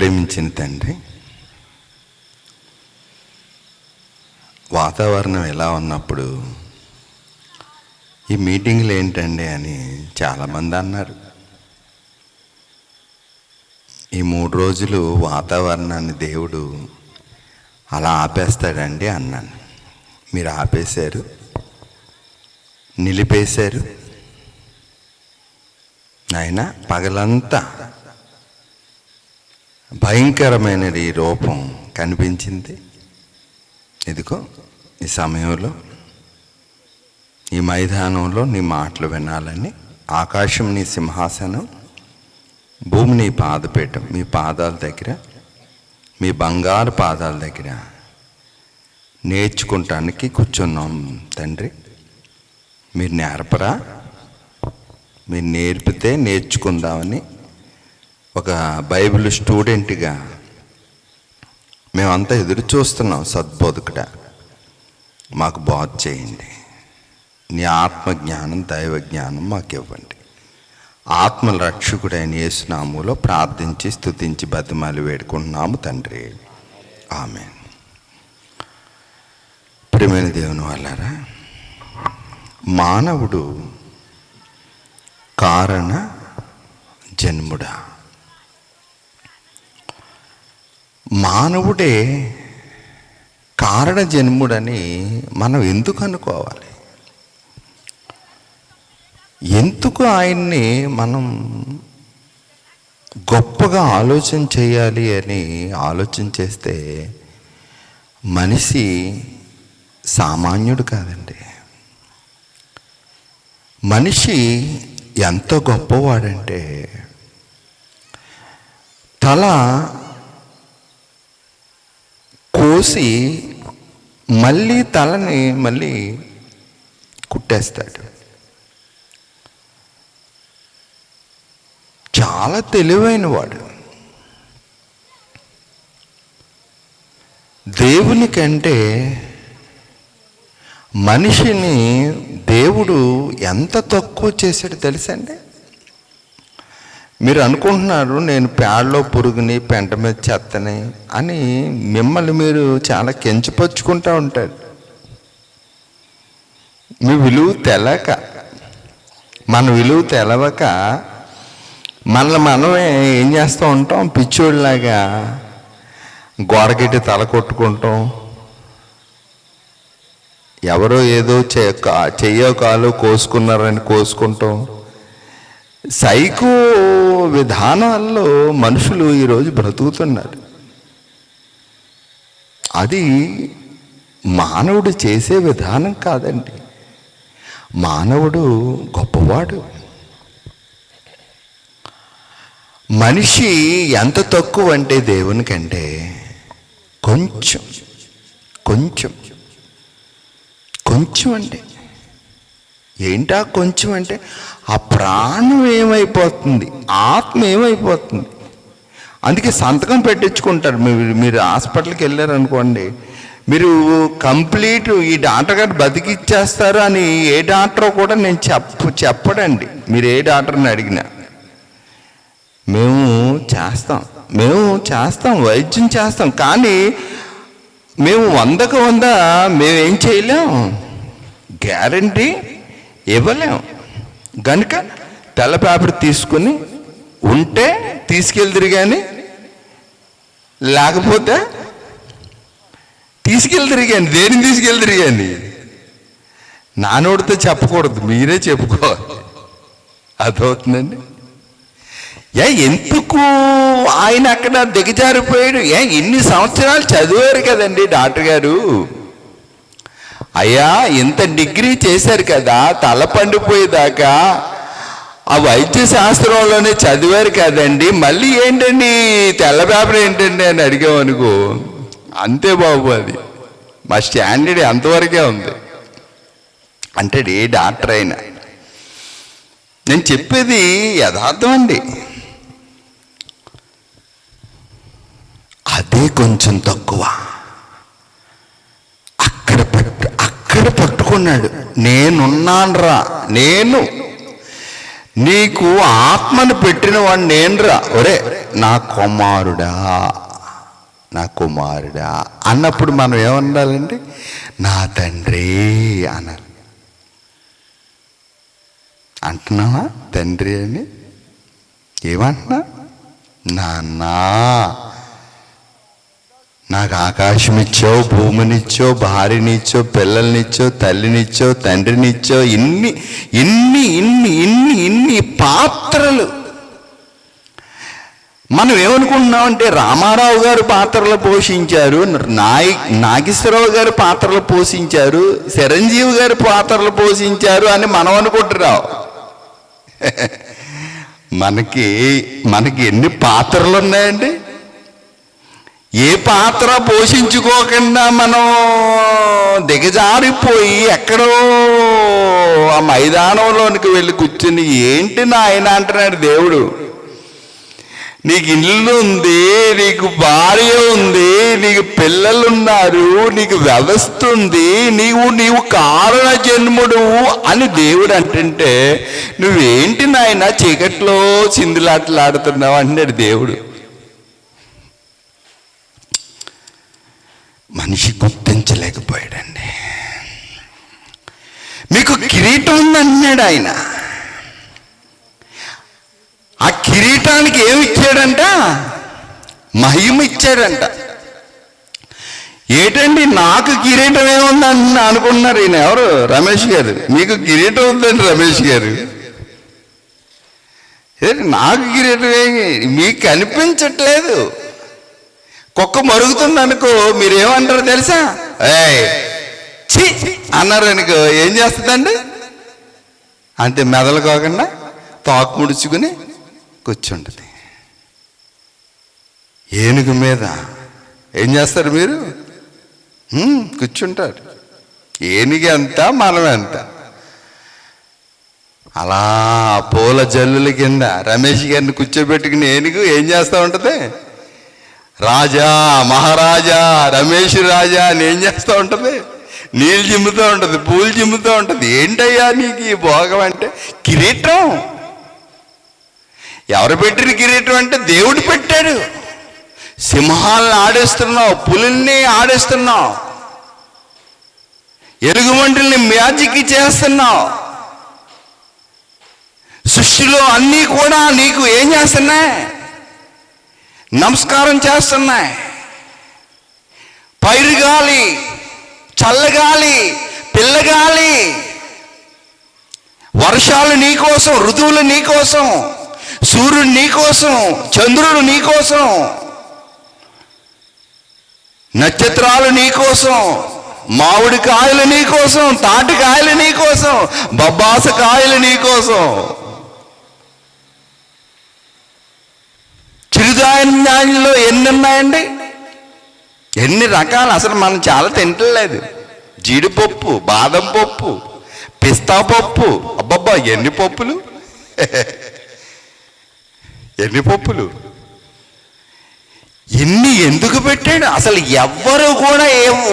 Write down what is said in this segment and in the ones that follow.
ప్రేమించిన తండ్రి, వాతావరణం ఎలా ఉన్నప్పుడు ఈ మీటింగ్లు ఏంటండి అని చాలామంది అన్నారు. ఈ 3 రోజులు వాతావరణాన్ని దేవుడు అలా ఆపేస్తాడండి అన్నాను. మీరు ఆపేశారు, నిలిపేశారు. నాయన, పగలంతా భయంకరమైనది ఈ రూపం కనిపించింది. ఇదిగో ఈ సమయంలో ఈ మైదానంలో నీ మాటలు వినాలని, ఆకాశం నీ సింహాసనం, భూమి నీ పాదపీఠం, మీ పాదాల దగ్గర, మీ బంగారు పాదాల దగ్గర నేర్చుకుంటానికి కూర్చున్నాం తండ్రి. మీరు నేర్పరా? మీరు నేర్పితే నేర్చుకుందామని ఒక బైబిల్ స్టూడెంట్గా మేమంతా ఎదురు చూస్తున్నాం. సద్బోధకుడా, మాకు బోధ చేయండి. నీ ఆత్మజ్ఞానం, దైవ జ్ఞానం మాకు ఇవ్వండి. ఆత్మ రక్షకుడైన యేసు నామములో ప్రార్థించి స్తుతించి బతిమాలి వేడుకుంటున్నాము తండ్రి, ఆమేన్. ప్రియమైన దేవుని వాళ్ళారా, మానవుడు కారణ జన్ముడా. మానవుడే కారణ జన్ముడని మనం ఎందుకు అనుకోవాలి? ఎందుకు ఆయన్ని మనం గొప్పగా ఆలోచన చేయాలి అని ఆలోచన చేస్తే మనిషి సామాన్యుడు కాదండి. మనిషి ఎంత గొప్పవాడంటే కోసి తలని మళ్ళీ కుట్టేస్తాడు. చాలా తెలివైన వాడు. దేవుని కంటే మనిషిని దేవుడు ఎంత తక్కువ చేశాడు తెలుసండి? మీరు అనుకుంటున్నారు నేను పేడలో పురుగుని, పెంట మీద చెత్తని అని మిమ్మల్ని మీరు చాలా కించపరుచుకుంటూ ఉంటారు. మీ విలువ తెలక, మన విలువ తెలవక మనమే ఏం చేస్తూ ఉంటాం? పిచ్చోడిలాగా గోడగిట్టి తల కొట్టుకుంటాం. ఎవరో ఏదో చెయ్యో కాలు కోసుకున్నారని కోసుకుంటాం. సైకో విధానాల్లో మనుషులు ఈరోజు బ్రతుకుతున్నారు. అది మానవుడు చేసే విధానం కాదండి. మానవుడు గొప్పవాడు. మనిషి ఎంత తక్కువ అంటే దేవుని కంటే కొంచెం అంటే ఏంటా కొంచెం అంటే ఆ ప్రాణం ఏమైపోతుంది, ఆత్మ ఏమైపోతుంది. అందుకే సంతకం పెట్టించుకుంటారు. మీరు హాస్పిటల్కి వెళ్ళారనుకోండి, మీరు కంప్లీట్ ఈ డాక్టర్ గారు బతికిచ్చేస్తారు అని ఏ డాక్టర్ కూడా నేను చెప్పడండి. మీరు ఏ డాక్టర్ని అడిగినా మేము చేస్తాం వైద్యం చేస్తాం, కానీ మేము 100కు 100 మేమేం చేయలేం, గ్యారంటీ ఇవ్వలేం. గనుక తెల్ల పేపర్ తీసుకుని ఉంటే తీసుకెళ్తురు, కానీ లేకపోతే తీసుకెళ్తురు. కానీ దేనిని తీసుకెళ్తురు? కానీ నానోడితో చెప్పకూడదు, మీరే చెప్పుకోవాలి. అదవుతుందండి. ఎందుకు ఆయన అక్కడ దిగజారిపోయాడు? ఇన్ని సంవత్సరాలు చదివారు కదండి డాక్టర్ గారు. అయ్యా, ఇంత డిగ్రీ చేశారు కదా, తల పండిపోయేదాకా ఆ వైద్య శాస్త్రంలోనే చదివారు కదండి, మళ్ళీ ఏంటండి తెల్ల పేపర్ ఏంటండి అని అడిగామనుకో, అంతే బాబు, అది మా స్టాండర్డ్ అంతవరకే ఉంది అంటే ఏ డాక్టర్ అయినా. నేను చెప్పేది యథార్థం అండి. అదే కొంచెం తక్కువ. అక్కడ పట్టుకున్నాడు. నేనున్నానురా, నీకు ఆత్మను పెట్టిన వాడు నేనురా, ఒరే నా కుమారుడా, నా కుమారుడా అన్నప్పుడు మనం ఏమనాలండి? నా తండ్రి అనాలి. అంటున్నావా తండ్రి అని? ఏమంటున్నా? నాన్నా, నాకు ఆకాశం ఇచ్చావు, భూమినిచ్చావు, భార్యనిచ్చావు, పిల్లల్నిచ్చావు, తల్లినిచ్చావు, తండ్రినిచ్చావు. ఇన్ని ఇన్ని ఇన్ని ఇన్ని ఇన్ని పాత్రలు. మనం ఏమనుకుంటున్నామంటే రామారావు గారు పాత్రలు పోషించారు, నాగేశ్వరరావు గారు పాత్రలు పోషించారు, చిరంజీవి గారు పాత్రలు పోషించారు అని మనం అనుకుంటున్నాం. మనకి ఎన్ని పాత్రలు ఉన్నాయండి? ఏ పాత్ర పోషించుకోకుండా మనం దిగజారిపోయి ఎక్కడో ఆ మైదానంలోనికి వెళ్ళి కూర్చుని ఏంటి నాయన అంటున్నాడు దేవుడు. నీకు ఇల్లు ఉంది, నీకు భార్య ఉంది, నీకు పిల్లలు ఉన్నారు, నీకు వ్యవస్థ ఉంది, నీవు కారణ జన్ముడు అని దేవుడు అంటుంటే నువ్వేంటి నాయన చీకట్లో చిందులాటలాడుతున్నావు అన్నాడు దేవుడు. మనిషి గుర్తించలేకపోయాడండి. మీకు కిరీటం ఉందన్నాడు ఆయన. ఆ కిరీటానికి ఏమి ఇచ్చాడంట? మహిమ ఇచ్చాడంట. ఏంటండి నాకు కిరీటం ఏముందని అనుకున్నారు ఈయన. ఎవరు? రమేష్ గారు. మీకు కిరీటం ఉందండి రమేష్ గారు. నాకు కిరీటం మీకు కనిపించట్లేదు. కుక్క మరుగుతుంది అనుకో, మీరేమంటారు తెలుసా? ఛీ అన్నారు అనుకో, ఏం చేస్తుందండి? అంతే, మెదలుకోకుండా తోక ముడుచుకుని కూర్చుంటుంది. ఏనుగు మీద ఏం చేస్తారు మీరు? కూర్చుంటారు. ఏనుగు ఎంత, మనం ఎంత. అలా పూల జల్లుల కింద రమేష్ గారిని కూర్చోబెట్టుకుని ఏనుగు ఏం చేస్తూ ఉంటుంది? రాజా, మహారాజా, రమేష్ రాజా అని ఏం చేస్తూ ఉంటుంది? నీళ్ళు జిమ్ముతూ ఉంటుంది, పూలు జిమ్ముతూ ఉంటుంది. ఏంటయ్యా నీకు ఈ భోగం అంటే? కిరీటం. ఎవరు పెట్టిన కిరీటం అంటే దేవుడు పెట్టాడు. సింహాలను ఆడేస్తున్నావు, పులుల్ని ఆడేస్తున్నావు, ఎలుగుబంటుల్ని మ్యాజిక్ చేస్తున్నావు. సృష్టిలో అన్నీ కూడా నీకు ఏం చేస్తున్నాయి? నమస్కారం చేస్తున్నాయి. పైరుగాలి, చల్లగాలి, పిల్లగాలి, వర్షాలు నీకోసం, ఋతువులు నీకోసం, సూర్యుడు నీకోసం, చంద్రుడు నీకోసం, నక్షత్రాలు నీకోసం, మామిడి కాయలు నీకోసం, తాటికాయలు నీకోసం, బొబ్బాస కాయలు నీకోసం, చిరుధాన్యాల్లో ఎన్ని ఉన్నాయండి? ఎన్ని రకాలు. అసలు మనం చాలా తింటలేదు. జీడిపప్పు, బాదం పప్పు, పిస్తా పప్పు, అబ్బబ్బా ఎన్ని పప్పులు, ఎన్ని పప్పులు, ఇన్ని ఎందుకు పెట్టాడు? అసలు ఎవ్వరు కూడా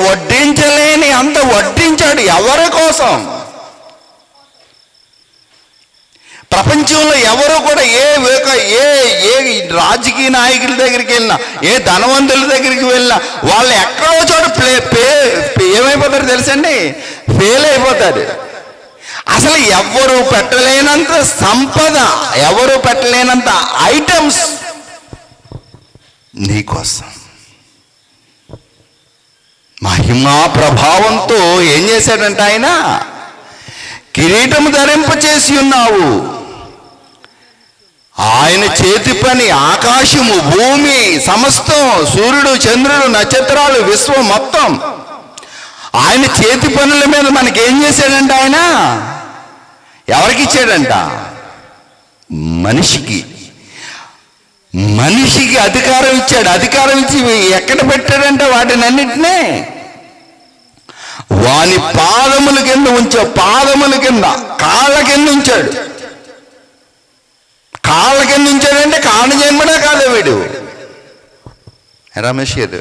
వడ్డించలేని అంత వడ్డించాడు. ఎవరి కోసం? ప్రపంచంలో ఎవరు కూడా ఏ రాజకీయ నాయకుల దగ్గరికి వెళ్ళినా, ఏ ధనవంతుల దగ్గరికి వెళ్ళినా వాళ్ళు ఎక్కడో చోట ఏమైపోతారు తెలుసండి? ఫెయిల్ అయిపోతారు. అసలు ఎవరు పెట్టలేనంత సంపద, ఎవరు పెట్టలేనంత ఐటమ్స్ నీకోసం మహిమా ప్రభావంతో ఏం చేశాడంట ఆయన? కిరీటము ధరింపచేసి ఉన్నావు. ఆయన చేతి పని ఆకాశము, భూమి, సమస్తం, సూర్యుడు, చంద్రుడు, నక్షత్రాలు, విశ్వం మొత్తం ఆయన చేతి పనుల మీద మనకేం చేశాడంట ఆయన? ఎవరికి ఇచ్చాడంట? మనిషికి. మనిషికి అధికారం ఇచ్చాడు. అధికారం ఇచ్చి ఎక్కడ పెట్టాడంట? వాటిని అన్నింటినీ వాని పాదముల కింద ఉంచాడు. పాదముల కింద, కాళ్ళ కింద ఉంచాడు. కాళ్ళ కింద ఉంచాడంటే కాళ్ళ జన్మడా కాదా వీడు? రమేష్ గారు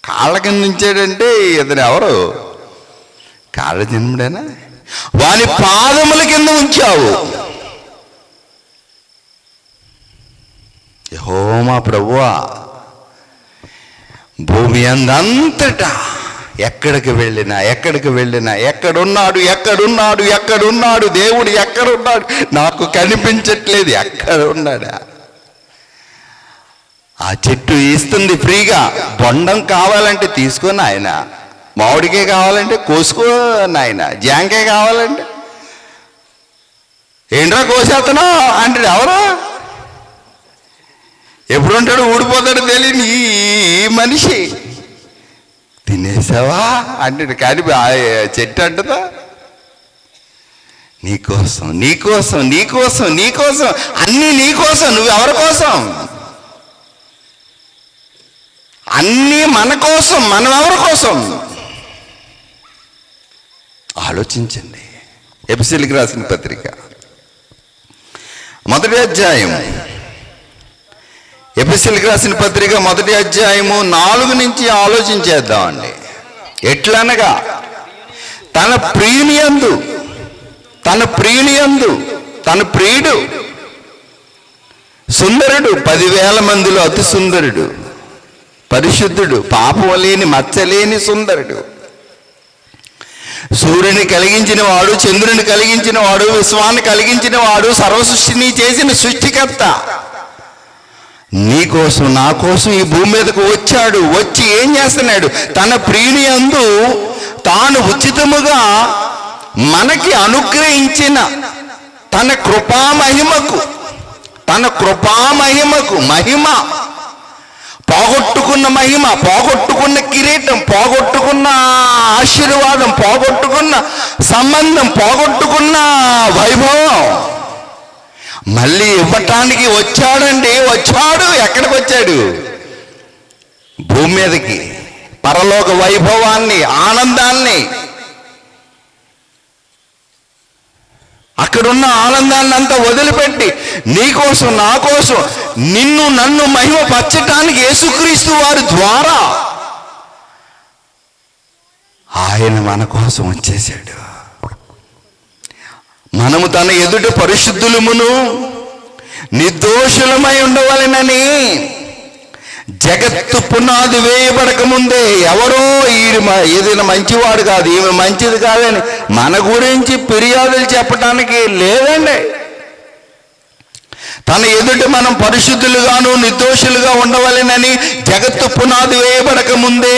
కాళ్ళ కింద ఉంచాడంటే ఇతను ఎవరు? కాళ్ళ జన్ముడేనా? వాని పాదముల కింద ఉంచావు. యెహోవా ప్రభువా, భూమి అందంతటా ఎక్కడికి వెళ్ళినా ఎక్కడున్నాడు దేవుడు ఎక్కడున్నాడు, నాకు కనిపించట్లేదు, ఎక్కడ ఉన్నాడా? ఆ చెట్టు ఇస్తుంది ఫ్రీగా, బొండం కావాలంటే తీసుకొని ఆయన, మామిడికాయ కావాలంటే కోసుకో నాయన, జాంకాయ కావాలంటే ఏంట్రా కోసేస్తున్నావు అంటాడు. ఎవరు ఎప్పుడుంటాడు ఊడిపోతాడు తెలియని ఈ మనిషి, తినేసావా అంటాడు. కానీ చెట్టు అంటదా నీకోసం అన్నీ నీకోసం, నువ్వెవరి కోసం? అన్నీ మన కోసం, మనం ఎవరి కోసం? ఆలోచించండి. ఎఫెసీయులకు రాసిన పత్రిక 1వ అధ్యాయం, ఎఫెసీయులకు రాసిన పత్రిక 1వ అధ్యాయము 4 నుంచి ఆలోచించేద్దామండి. ఎట్లనగా తన ప్రియునియందు తన ప్రియుడు సుందరుడు, 10,000 మందిలో అతి సుందరుడు, పరిశుద్ధుడు, పాపం లేని మచ్చలేని సుందరుడు, సూర్యుని కలిగించిన వాడు, చంద్రుని కలిగించిన వాడు, విశ్వాన్ని కలిగించిన వాడు, సర్వసృష్టిని చేసిన సృష్టికర్త నీ కోసం నా కోసం ఈ భూమి మీదకు వచ్చాడు. వచ్చి ఏం చేస్తున్నాడు? తన ప్రియుని యందు తాను ఉచితముగా మనకి అనుగ్రహించిన తన కృపామహిమకు మహిమ, పోగొట్టుకున్న కిరీటం, పోగొట్టుకున్న ఆశీర్వాదం, పోగొట్టుకున్న సంబంధం, పోగొట్టుకున్న వైభవం మళ్ళీ ఇవ్వటానికి వచ్చాడండి. ఎక్కడికి వచ్చాడు? భూమి మీదకి. పరలోక వైభవాన్ని, ఆనందాన్ని, అక్కడున్న ఆనందాన్ని అంతా వదిలిపెట్టి నీకోసం నా కోసం నిన్ను నన్ను మహిమ పరచటానికి యేసుక్రీస్తు వారి ద్వారా ఆయన మన కోసం వచ్చేసాడు. మనము తన ఎదుట పరిశుద్ధులమును నిర్దోషులమై ఉండవలెనని జగత్తు పునాది వేయబడక ముందే ఎవరో ఏదైనా మంచివాడు కాదు, ఈమె మంచిది కాదని మన గురించి ఫిర్యాదులు చెప్పడానికి లేదండి. తన ఎదుట మనం పరిశుద్ధులుగాను నిర్దోషులుగా ఉండవలెనని జగత్తు పునాది వేయబడక ముందే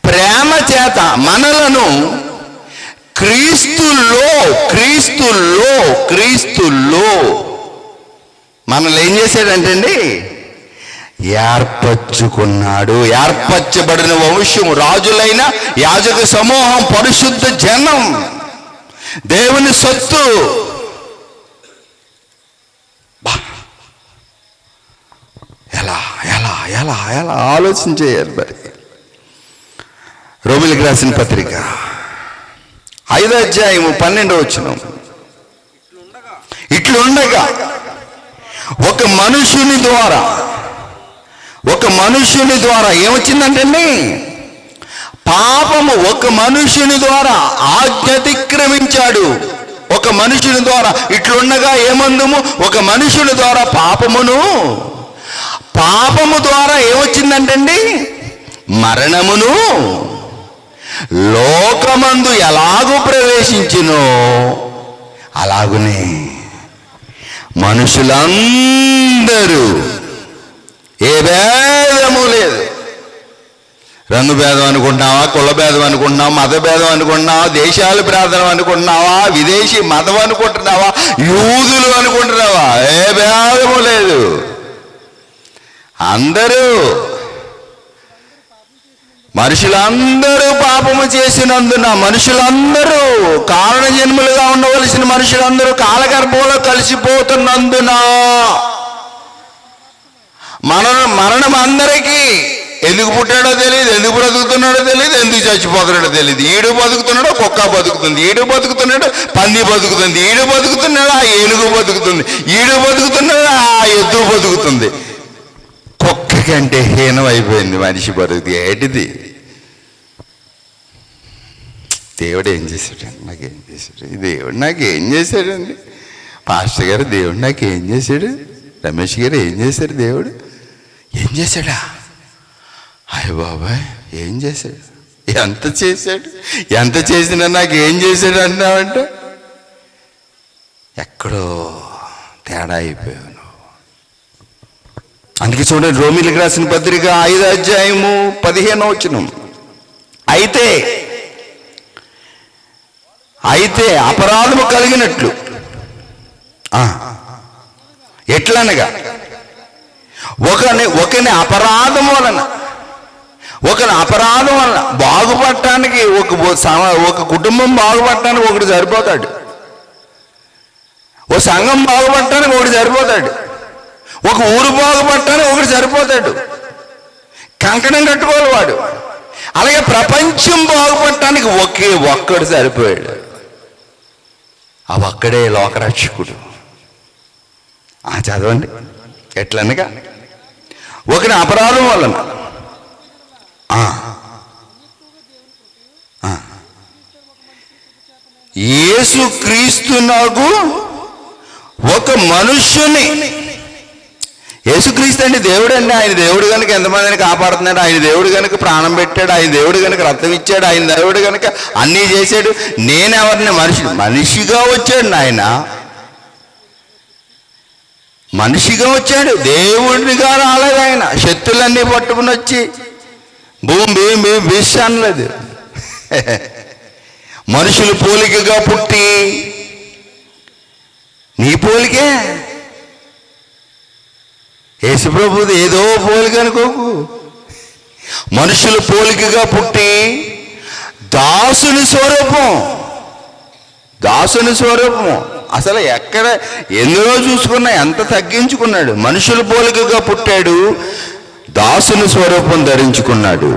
ప్రేమ చేత మనలను క్రీస్తులో మనల్ని ఏం చేశాడంటండి? ఏర్పరచుకున్నాడు. ఏర్పరచబడిన వంశం, రాజులైన యాజక సమూహం, పరిశుద్ధ జనం, దేవుని సొత్తు. ఎలా ఆలోచించేయాలి మరి. రోమీయులకు రాసిన పత్రిక 5వ అధ్యాయము 12వ వచనం, ఇట్లుండగా ఒక మనుషుని ద్వారా ఏమొచ్చిందంటే పాపము ఒక మనుషుని ద్వారా ఆజ్ఞ అతిక్రమించాడు. ఒక మనుషుని ద్వారా ఇట్లుండగా ఏమందుము? ఒక మనుషుని ద్వారా పాపము ద్వారా ఏమొచ్చిందంటే మరణమును లోకమందు ఎలాగూ ప్రవేశించునో అలాగునే మనుషులందరూ, ఏ భేదము లేదు. రంగు భేదం అనుకుంటున్నావా, కుల భేదం అనుకుంటున్నావా, మత భేదం అనుకుంటున్నావా, దేశాల ప్రార్థన అనుకుంటున్నావా, విదేశీ మతం అనుకుంటున్నావా, యూదులు అనుకుంటున్నావా, ఏ భేదము లేదు. మనుషులందరూ పాపము చేసినందున, మనుషులందరూ కారణ జన్మలుగా ఉండవలసిన మనుషులందరూ కాలగర్భంలో కలిసిపోతున్నందున మరణం అందరికీ. ఎందుకు పుట్టాడో తెలియదు, ఎందుకు బ్రతుకుతున్నాడో తెలియదు, ఎందుకు చచ్చిపోతున్నాడో తెలియదు. ఈడు బతుకుతున్నాడో కుక్క బతుకుతుంది, ఈడు బతుకుతున్నాడు పంది బతుకుతుంది, ఈడు బతుకుతున్నాడు ఆ ఏనుగు బతుకుతుంది, ఈడు బతుకుతున్నాడు ఆ ఎద్దు బతుకుతుంది. కుక్క కంటే హీనం అయిపోయింది మనిషి బతుకుతుంది. ఏంటిది? దేవుడు ఏం చేశాడండి? నాకేం చేశాడు? దేవుడు నాకేం చేశాడండి? పాస్టర్ గారు దేవుడు నాకేం చేశాడు? రమేష్ గారు ఏం చేశారు? దేవుడు ఏం చేశాడా? అయ్య బాబాయ్ ఏం చేశాడు? ఎంత చేశాడు? ఎంత చేసినా నాకు ఏం చేశాడు అన్నావంటే ఎక్కడో తేడా అయిపోయావు. అందుకే చూడండి, రోమీలకు రాసిన పత్రిక 5వ అధ్యాయము 15వ వచనం. అయితే అపరాధము కలిగినట్లు ఎట్లనగా ఒకని అపరాధం వలన బాగుపడటానికి ఒక కుటుంబం బాగుపడటానికి ఒకటి సరిపోతాడు, ఓ సంఘం బాగుపడటానికి ఒకటి సరిపోతాడు, ఒక ఊరు బాగుపడటానికి ఒకటి సరిపోతాడు, కంకణం కట్టుకోవాలి వాడు. అలాగే ప్రపంచం బాగుపడటానికి ఒక్కడు సరిపోయాడు. ఆ ఒక్కడే లోకరక్షకుడు. చదవండి, ఎట్లనగా ఒకరి అపరాధం వలన యేసుక్రీస్తునకు ఒక మనుష్యుని, యేసుక్రీస్తు అంటే దేవుడు అండి. ఆయన దేవుడు కనుక ఎంతమందిని కాపాడుతున్నాడు, ఆయన దేవుడు కనుక ప్రాణం పెట్టాడు, ఆయన దేవుడు కనుక రక్తం ఇచ్చాడు, ఆయన దేవుడు కనుక అన్నీ చేశాడు. నేనెవరిని? మనిషిగా వచ్చాడు. ఆయన మనిషిగా వచ్చాడు, దేవుడిగా రాలేదు. ఆయన శక్తులన్నీ పట్టుకుని వచ్చి భూమి విషానలేదు. మనుషులు పోలికగా పుట్టి, నీ పోలికే యేసుప్రభుది ఏదో పోలిక అనుకోకు. మనుషులు పోలికగా పుట్టి దాసుని స్వరూపం. అసలు ఎక్కడ ఎందులో చూసుకున్నా ఎంత తగ్గించుకున్నాడు. మనుషుల పోలికగా పుట్టాడు, దాసుని స్వరూపం ధరించుకున్నాడు.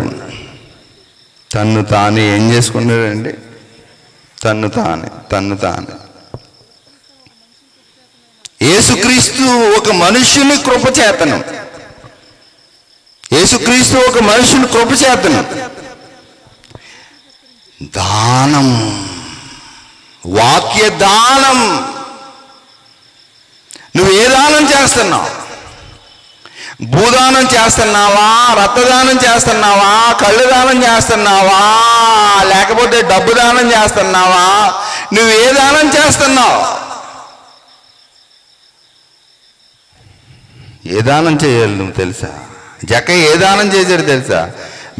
తన్ను తాను ఏం చేసుకున్నాడండి? తన్ను తాను యేసుక్రీస్తు ఒక మనుష్యుని కృపచేతనం. యేసుక్రీస్తు ఒక మనుషుని కృపచేతనం. దానం, వాక్య దానం. నువ్వు ఏ దానం చేస్తున్నావు? భూదానం చేస్తున్నావా? రక్తదానం చేస్తున్నావా? కళ్ళు దానం చేస్తున్నావా? లేకపోతే డబ్బు దానం చేస్తున్నావా? నువ్వు ఏ దానం చేస్తున్నావు? ఏ దానం చేయాలి నువ్వు తెలుసా? జక్కయ్య ఏ దానం చేశాడు తెలుసా?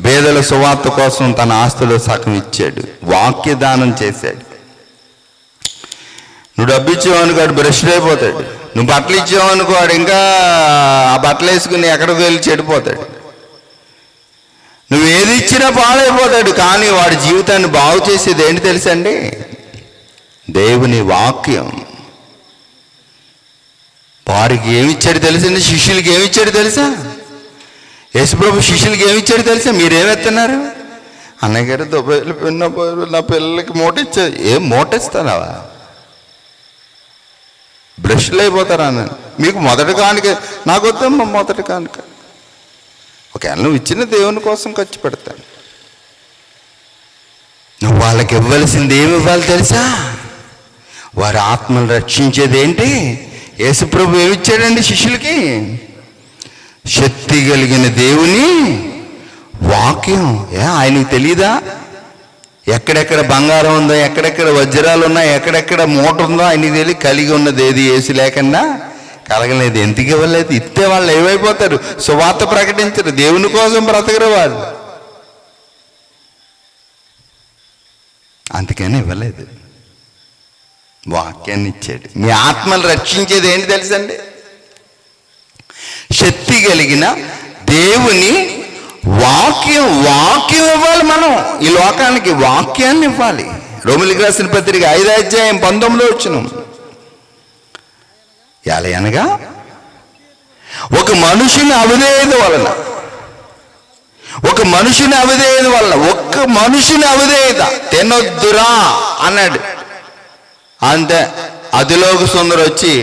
పేదల సువార్త కోసం తన ఆస్తులో సగం ఇచ్చాడు, వాక్య దానం చేశాడు. నువ్వు డబ్బు ఇచ్చావనుకో వాడు బ్రష్ అయిపోతాడు. నువ్వు బట్టలు ఇచ్చావనుకో వాడు ఇంకా ఆ బట్టలు వేసుకుని ఎక్కడికి వెళ్ళి చెడిపోతాడు. నువ్వు ఏది ఇచ్చినా పాడైపోతాడు. కానీ వాడి జీవితాన్ని బాగు చేసేది ఏంటి తెలుసండి? దేవుని వాక్యం. వారికి ఏమిచ్చాడు తెలుసండి? శిష్యులకి ఏమిచ్చాడు తెలుసా? యేసుప్రభు శిష్యులకి ఏమిచ్చాడు తెలుసా? మీరేమెత్తున్నారు? అన్నయ్య గారు దుబాయ్లు నా పిల్లలకి మూట ఇచ్చారు. ఏం మూట ఇస్తానావా? బ్రష్లు అయిపోతారా? మీకు మొదటి కానుక నాకు వద్దమ్మా, మొదటి కానుక. ఒకవేళ నువ్వు ఇచ్చిన దేవుని కోసం ఖర్చు పెడతాను. నువ్వు వాళ్ళకి ఇవ్వాల్సింది ఏమి ఇవ్వాలి తెలుసా? వారి ఆత్మను రక్షించేది ఏంటి? యేసుప్రభు ఏమిచ్చాడండి శిష్యులకి? శక్తి కలిగిన దేవుని వాక్యం. ఆయనకి తెలీదా? ఎక్కడెక్కడ బంగారం ఉందో, ఎక్కడెక్కడ వజ్రాలు ఉన్నాయి, ఎక్కడెక్కడ మూట ఉందో ఆయనకి తెలియ. కలిగి ఉన్నది ఏది యేసు లేకుండా కలగలేదు. ఎందుకు ఇవ్వలేదు? ఇస్తే వాళ్ళు ఏమైపోతారు? సువార్త ప్రకటించరు, దేవుని కోసం బ్రతకరు వాళ్ళు. అందుకని ఇవ్వలేదు. వాక్యాన్ని ఇచ్చాడు. మీ ఆత్మను రక్షించేది ఏంటి తెలుసండి? శక్తి కలిగిన దేవుని వాక్యం. వాక్యం ఇవ్వాలి. మనం ఈ లోకానికి వాక్యాన్ని ఇవ్వాలి. రోమీయులకు రాసిన పత్రిక 5వ అధ్యాయం 19వ వచనం. ఎలాగనగా ఒక మనుషుని అవిధేయత వలన, ఒక్క మనుషుని అవిధేయత తినొద్దురా అన్నాడు. అంతే. అదిలోకి సుందరు వచ్చి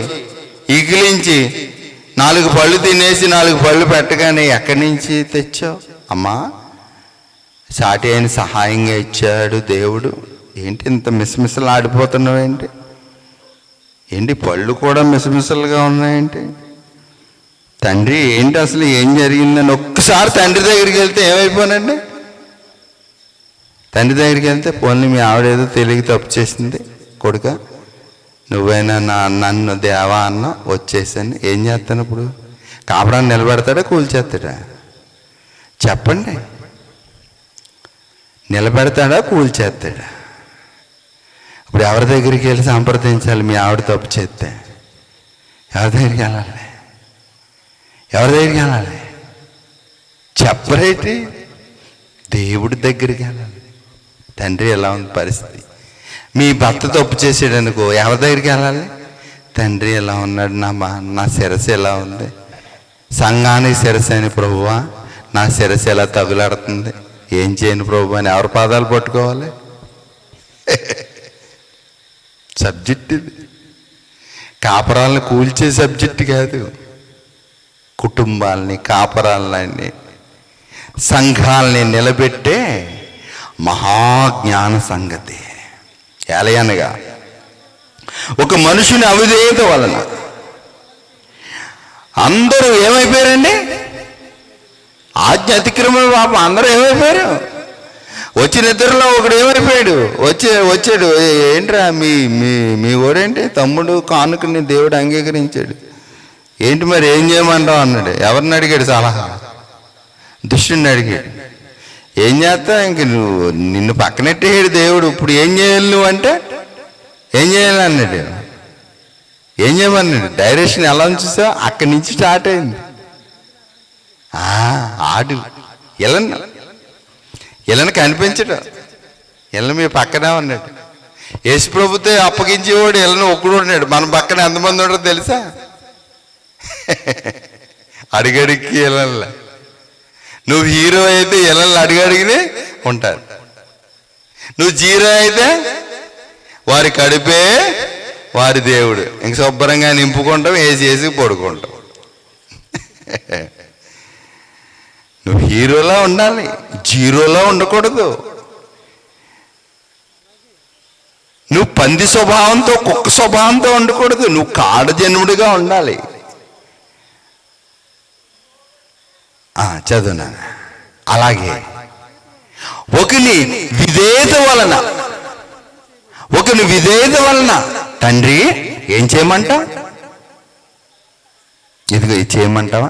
ఇగిలించి 4 పళ్ళు తినేసి 4 పళ్ళు పెట్టగానే ఎక్కడి నుంచి తెచ్చావు? అమ్మా, సాటి అయిన సహాయంగా ఇచ్చాడు దేవుడు. ఏంటి ఇంత మిసమిసలు ఆడిపోతున్నావు ఏంటి పళ్ళు కూడా మిసమిసలుగా ఉన్నాయేంటి? తండ్రి ఏంటి అసలు ఏం జరిగిందని ఒక్కసారి తండ్రి దగ్గరికి వెళ్తే ఏమైపోనండి? తండ్రి దగ్గరికి వెళ్తే పోనీ మీ ఆవిడేదో తెలియక తప్పు చేసింది, కొడుక నువ్వైనా నన్ను దేవా అన్న వచ్చేసాను, ఏం చేస్తాను ఇప్పుడు? కాపురాన్ని నిలబెడతాడా కూల్చేస్తాడా? చెప్పండి, నిలబెడతాడా కూల్చేస్తాడా? ఇప్పుడు ఎవరి దగ్గరికి వెళ్ళి సంప్రదించాలి? మీ ఆవిడ తప్పు చేస్తే ఎవరి దగ్గరికి వెళ్ళాలి? ఎవరి దగ్గరికి వెళ్ళాలి? చెప్పరేటి? దేవుడి దగ్గరికి వెళ్ళాలి. తండ్రి ఎలా ఉంది పరిస్థితి? మీ భర్త తప్పు చేసాడు అనుకో, ఎవరి దగ్గరికి వెళ్ళాలి? తండ్రి ఎలా ఉన్నాడు? నా శిరస్సు ఎలా ఉంది? సంఘానికి శిరస్సు అని, ప్రభువా నా శిరస్సు ఎలా తగులాడుతుంది, ఏం చేయను ప్రభు అని ఎవరి పాదాలు పట్టుకోవాలి? సబ్జెక్ట్ ఇది. కాపరాలను కూల్చే సబ్జెక్ట్ కాదు. కుటుంబాలని, కాపరాలని, సంఘాలని నిలబెట్టే మహాజ్ఞాన సంగతి. ఎలయనగా ఒక మనుషుని అవిధేయత వలన అందరూ ఏమైపోయారండి? ఆజ్ఞ అతిక్రమణ పాపం అందరూ ఏమైపోయారు? వచ్చిన ఇద్దరులో ఒకడు ఏమైపోయాడు? వచ్చాడు ఏంట్రా మీ ఊరేంటి తమ్ముడు కానుకని దేవుడు అంగీకరించాడు, ఏంటి మరి ఏం చేయమంటావు అన్నాడు. ఎవరిని అడిగాడు? సలహా దుష్టుని అడిగాడు. ఏం చేస్తా, ఇంక నిన్ను పక్కనెట్టేయాడు దేవుడు, ఇప్పుడు ఏం చేయాలి నువ్వు అంటే, ఏం చేయాలి అన్నాడు. ఏం చేయమన్నాడు? డైరెక్షన్ ఎలా చూసా? అక్కడి నుంచి స్టార్ట్ అయింది. ఆడు ఇళ్ళని కనిపించడం, ఇళ్ళని మీ పక్కనే ఉన్నాడు. యేసు ప్రభుతో అప్పగించేవాడు ఇళ్ళని ఒక్కడు ఉన్నాడు. మన పక్కన ఎంతమంది ఉండరు తెలుసా? అడిగడికి ఇళ్ళ. నువ్వు హీరో అయితే ఇళ్ళని అడిగడిగినే ఉంటారు. నువ్వు జీరో అయితే వారి కడిపే వారి దేవుడు. ఇంక శుభ్రంగా నింపుకుంటాం, వేసి పడుకుంటాం. నువ్వు హీరోలా ఉండాలి, జీరోలా ఉండకూడదు. నువ్వు పంది స్వభావంతో, కుక్క స్వభావంతో ఉండకూడదు. నువ్వు కాడజన్ముడిగా ఉండాలి. చదువునా. అలాగే ఒకని విధేయత వలన తండ్రి ఏం చేయమంటా? ఇదిగో ఇది చేయమంటావా?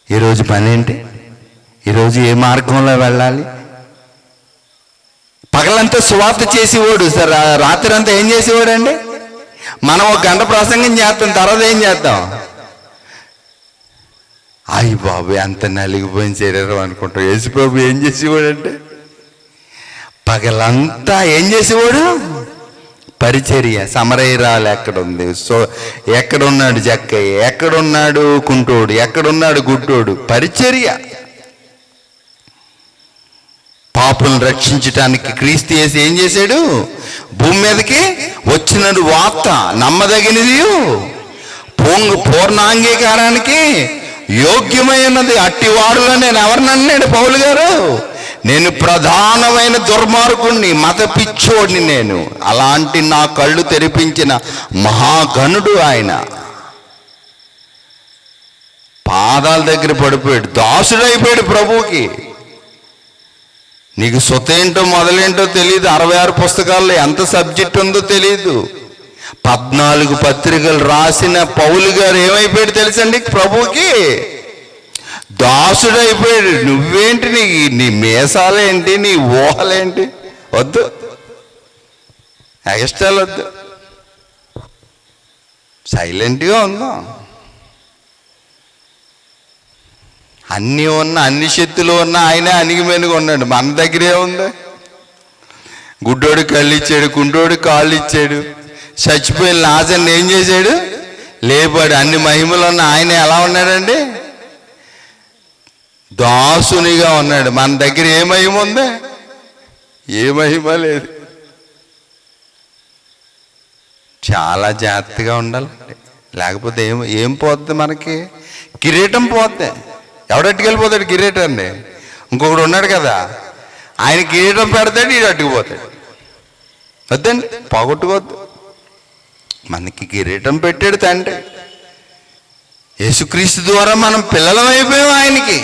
ఈరోజు పని ఏంటి? ఈరోజు ఏ మార్గంలో వెళ్ళాలి? పగలంతా సువార్త చేసేవాడు, రాత్రి అంతా ఏం చేసేవాడు అండి? మనం ఒక గంట ప్రసంగం చేస్తాం, తర్వాత ఏం చేద్దాం? అయ్యి బాబు ఎంత నలిగిపోయిన శరీరం అనుకుంటాం. యేసుప్రభు ఏం చేసేవాడంటే పగలంతా ఏం చేసేవాడు? పరిచర్య. సమరయురాలు ఎక్కడుంది? ఎక్కడున్నాడు జక్కయ్య? ఎక్కడున్నాడు కుంటోడు? ఎక్కడున్నాడు గుడ్డోడు? పరిచర్య. పాపులను రక్షించటానికి క్రీస్తు యేసు ఏం చేశాడు? భూమి మీదకి వచ్చినడు వార్త నమ్మదగినది, పూర్ణాంగీకారానికి యోగ్యమైనది. అట్టివాడులో నేను ఎవరినన్నాడు పౌలు గారు? నేను ప్రధానమైన దుర్మార్గుణ్ణి, మత పిచ్చోడిని నేను. అలాంటి నా కళ్ళు తెరిపించిన మహాగణుడు ఆయన. పాదాల దగ్గర పడిపోయాడు, దాసుడైపోయాడు ప్రభువుకి. నీకు సొతేంటో మొదలేంటో తెలియదు. 66 పుస్తకాల్లో ఎంత సబ్జెక్ట్ ఉందో తెలియదు. 14 పత్రికలు రాసిన పౌలు గారు ఏమైపోయాడు తెలుసండి? ప్రభువుకి దాసుడైపోయాడు. నువ్వేంటి? నీ మీసాలేంటి? నీ ఊహలేంటి? వద్దు, ఎక్స్ట్రాలు వద్దు, సైలెంట్గా ఉందాం. అన్ని శక్తులు ఉన్న ఆయన అణిగిమెనుగా ఉన్నాడు. మన దగ్గరే ఉంది. గుడ్డోడు కళ్ళు ఇచ్చాడు, కుంటోడు కాళ్ళు ఇచ్చాడు. చచ్చిపోయిన లాజర్ని ఏం చేశాడు? లేపాడు. అన్ని మహిమలు ఉన్న ఆయన ఎలా ఉన్నాడండి? దాసునిగా ఉన్నాడు. మన దగ్గర ఏ మహిమ ఉంది? ఏ మహిమ లేదు. చాలా జాగ్రత్తగా ఉండాలి, లేకపోతే ఏం పోద్ది మనకి? కిరీటం పోద్ది. ఎవడట్టుకెళ్ళిపోతాడు కిరీటాన్ని? ఇంకొకడు ఉన్నాడు కదా, ఆయన కిరీటం పెడతాడు, ఈడు అట్టుకుపోతాడు. వద్దండి, పోగొట్టుకోవద్దు. మనకి కిరీటం పెట్టాడు తండ్రి. యేసుక్రీస్తు ద్వారా మనం పిల్లలం అయిపోయాం ఆయనకి.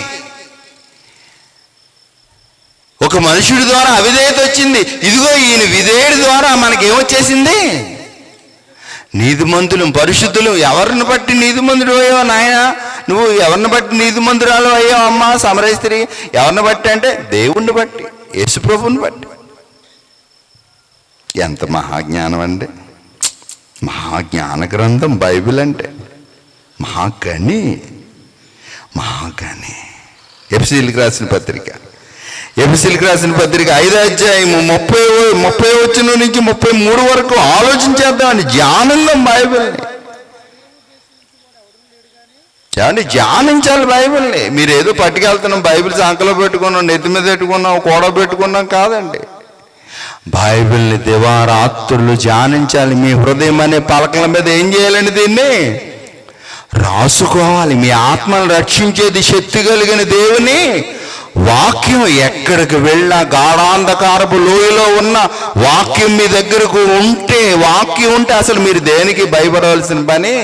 ఒక మనుషుడి ద్వారా అవిధేయత వచ్చింది. ఇదిగో ఈయన విధేయుడి ద్వారా మనకేమొచ్చేసింది? నీతిమంతులు, పరిశుద్ధులు. ఎవరిని బట్టి నీతిమంతుడు అయ్యో నాయన, నువ్వు ఎవరిని బట్టి నీతిమంతురాలు అయ్యో అమ్మ సమరయ స్త్రీ? ఎవరిని బట్టి అంటే దేవుణ్ణి బట్టి, యేసుప్రభుని బట్టి. ఎంత మహాజ్ఞానం అండి! మహాజ్ఞాన గ్రంథం బైబిల్ అంటే. మహాగణి. ఎఫెసీయులకు రాసిన పత్రిక 5వ అధ్యాయము 30 వచనం నుంచి 33 వరకు ఆలోచించేద్దామని. ధ్యానంలో బైబిల్ని చూడండి, ధ్యానించాలి బైబిల్ని. మీరు ఏదో పట్టుకెళ్తున్నాం, బైబిల్ సంకలో పెట్టుకున్నాం, నెత్తి మీద పెట్టుకున్నాం, కూడ పెట్టుకున్నాం కాదండి. బైబిల్ని దివారాత్రులు ధ్యానించాలి. మీ హృదయం అనే పలకల మీద ఏం చేయాలండి? దీన్ని రాసుకోవాలి. మీ ఆత్మను రక్షించేది శక్తి కలిగిన దేవుని వాక్యం. ఎక్కడికి వెళ్ళినా గాఢాంధకారపు లోయలో ఉన్న వాక్యం మీ దగ్గరకు ఉంటే, వాక్యం ఉంటే అసలు మీరు దేనికి భయపడవలసిన పని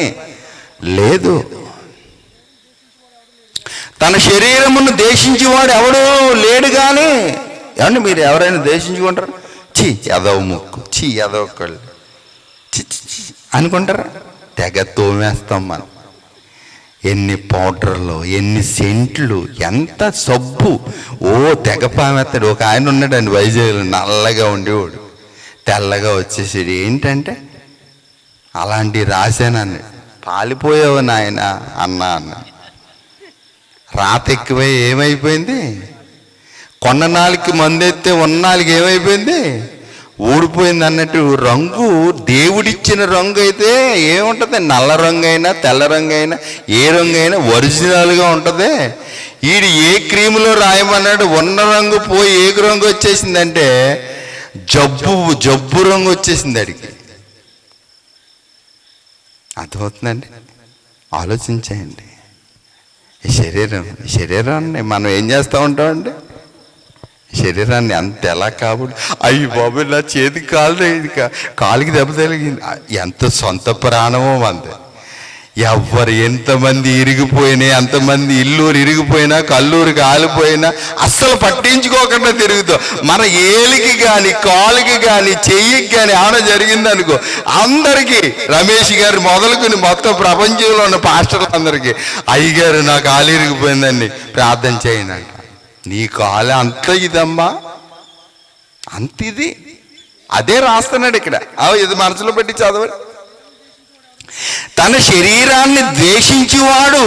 లేదు. తన శరీరమును దేశించేవాడు ఎవడూ లేడు. కానీ ఏమండి, మీరు ఎవరైనా దేశించుకుంటారు? చీ ఎదవ ముక్కు, చీ ఎదవ కళ్ళు, చి అనుకుంటారా? తెగ తోమేస్తాం మనం. ఎన్ని పౌడర్లు, ఎన్ని సెంట్లు, ఎంత సబ్బు, ఓ తెగ పామెత్తాడు. ఒక ఆయన ఉన్నాడండి వైజాగ్లో, నల్లగా ఉండేవాడు, తెల్లగా వచ్చేసాడు. ఏంటంటే అలాంటివి రాశానని. పాలిపోయావు నాయన అన్నా. రాత ఎక్కువై ఏమైపోయింది? కొన్న నాలుగు మందెత్తే ఉన్నాళ్ళకి ఏమైపోయింది? ఊడిపోయింది అన్నట్టు. రంగు దేవుడిచ్చిన రంగు అయితే ఏముంటుంది? నల్ల రంగు అయినా, తెల్ల రంగు అయినా, ఏ రంగు అయినా ఒరిజినల్గా ఉంటుంది. ఈడు ఏ క్రీములో రాయమన్నాడు, ఉన్న రంగు పోయి ఏ రంగు వచ్చేసిందంటే జబ్బు రంగు వచ్చేసింది అడిగి. అర్థమవుతుందండి? ఆలోచించేయండి. ఈ శరీరాన్ని మనం ఏం చేస్తూ ఉంటామండి? శరీరాన్ని అంత ఎలా కాబట్టి, అయ్యి బాబు నా చేతికి కాలికి దెబ్బ తగిలింది. ఎంత సొంత ప్రాణమో మంది. ఎవరు ఎంతమంది ఇరిగిపోయినా, అంతమంది ఇల్లూరు ఇరిగిపోయినా, కల్లూరు కాలిపోయినా అస్సలు పట్టించుకోకుండా తిరుగుతాం. మన ఏలికి కానీ, కాలుకి కానీ, చెయ్యికి కానీ ఏమైనా జరిగిందనుకో, అందరికీ, రమేష్ గారు మొదలుకుని మొత్తం ప్రపంచంలో ఉన్న పాస్టర్లు అందరికీ, అయ్యగారు నా కాలు ఇరిగిపోయిందని ప్రార్థన చేయనంట. నీ కాలు అంత ఇదమ్మా, అంత ఇది. అదే రాస్తున్నాడు ఇక్కడ. ఇది మనసులో పెట్టి చదవండి. తన శరీరాన్ని ద్వేషించేవాడు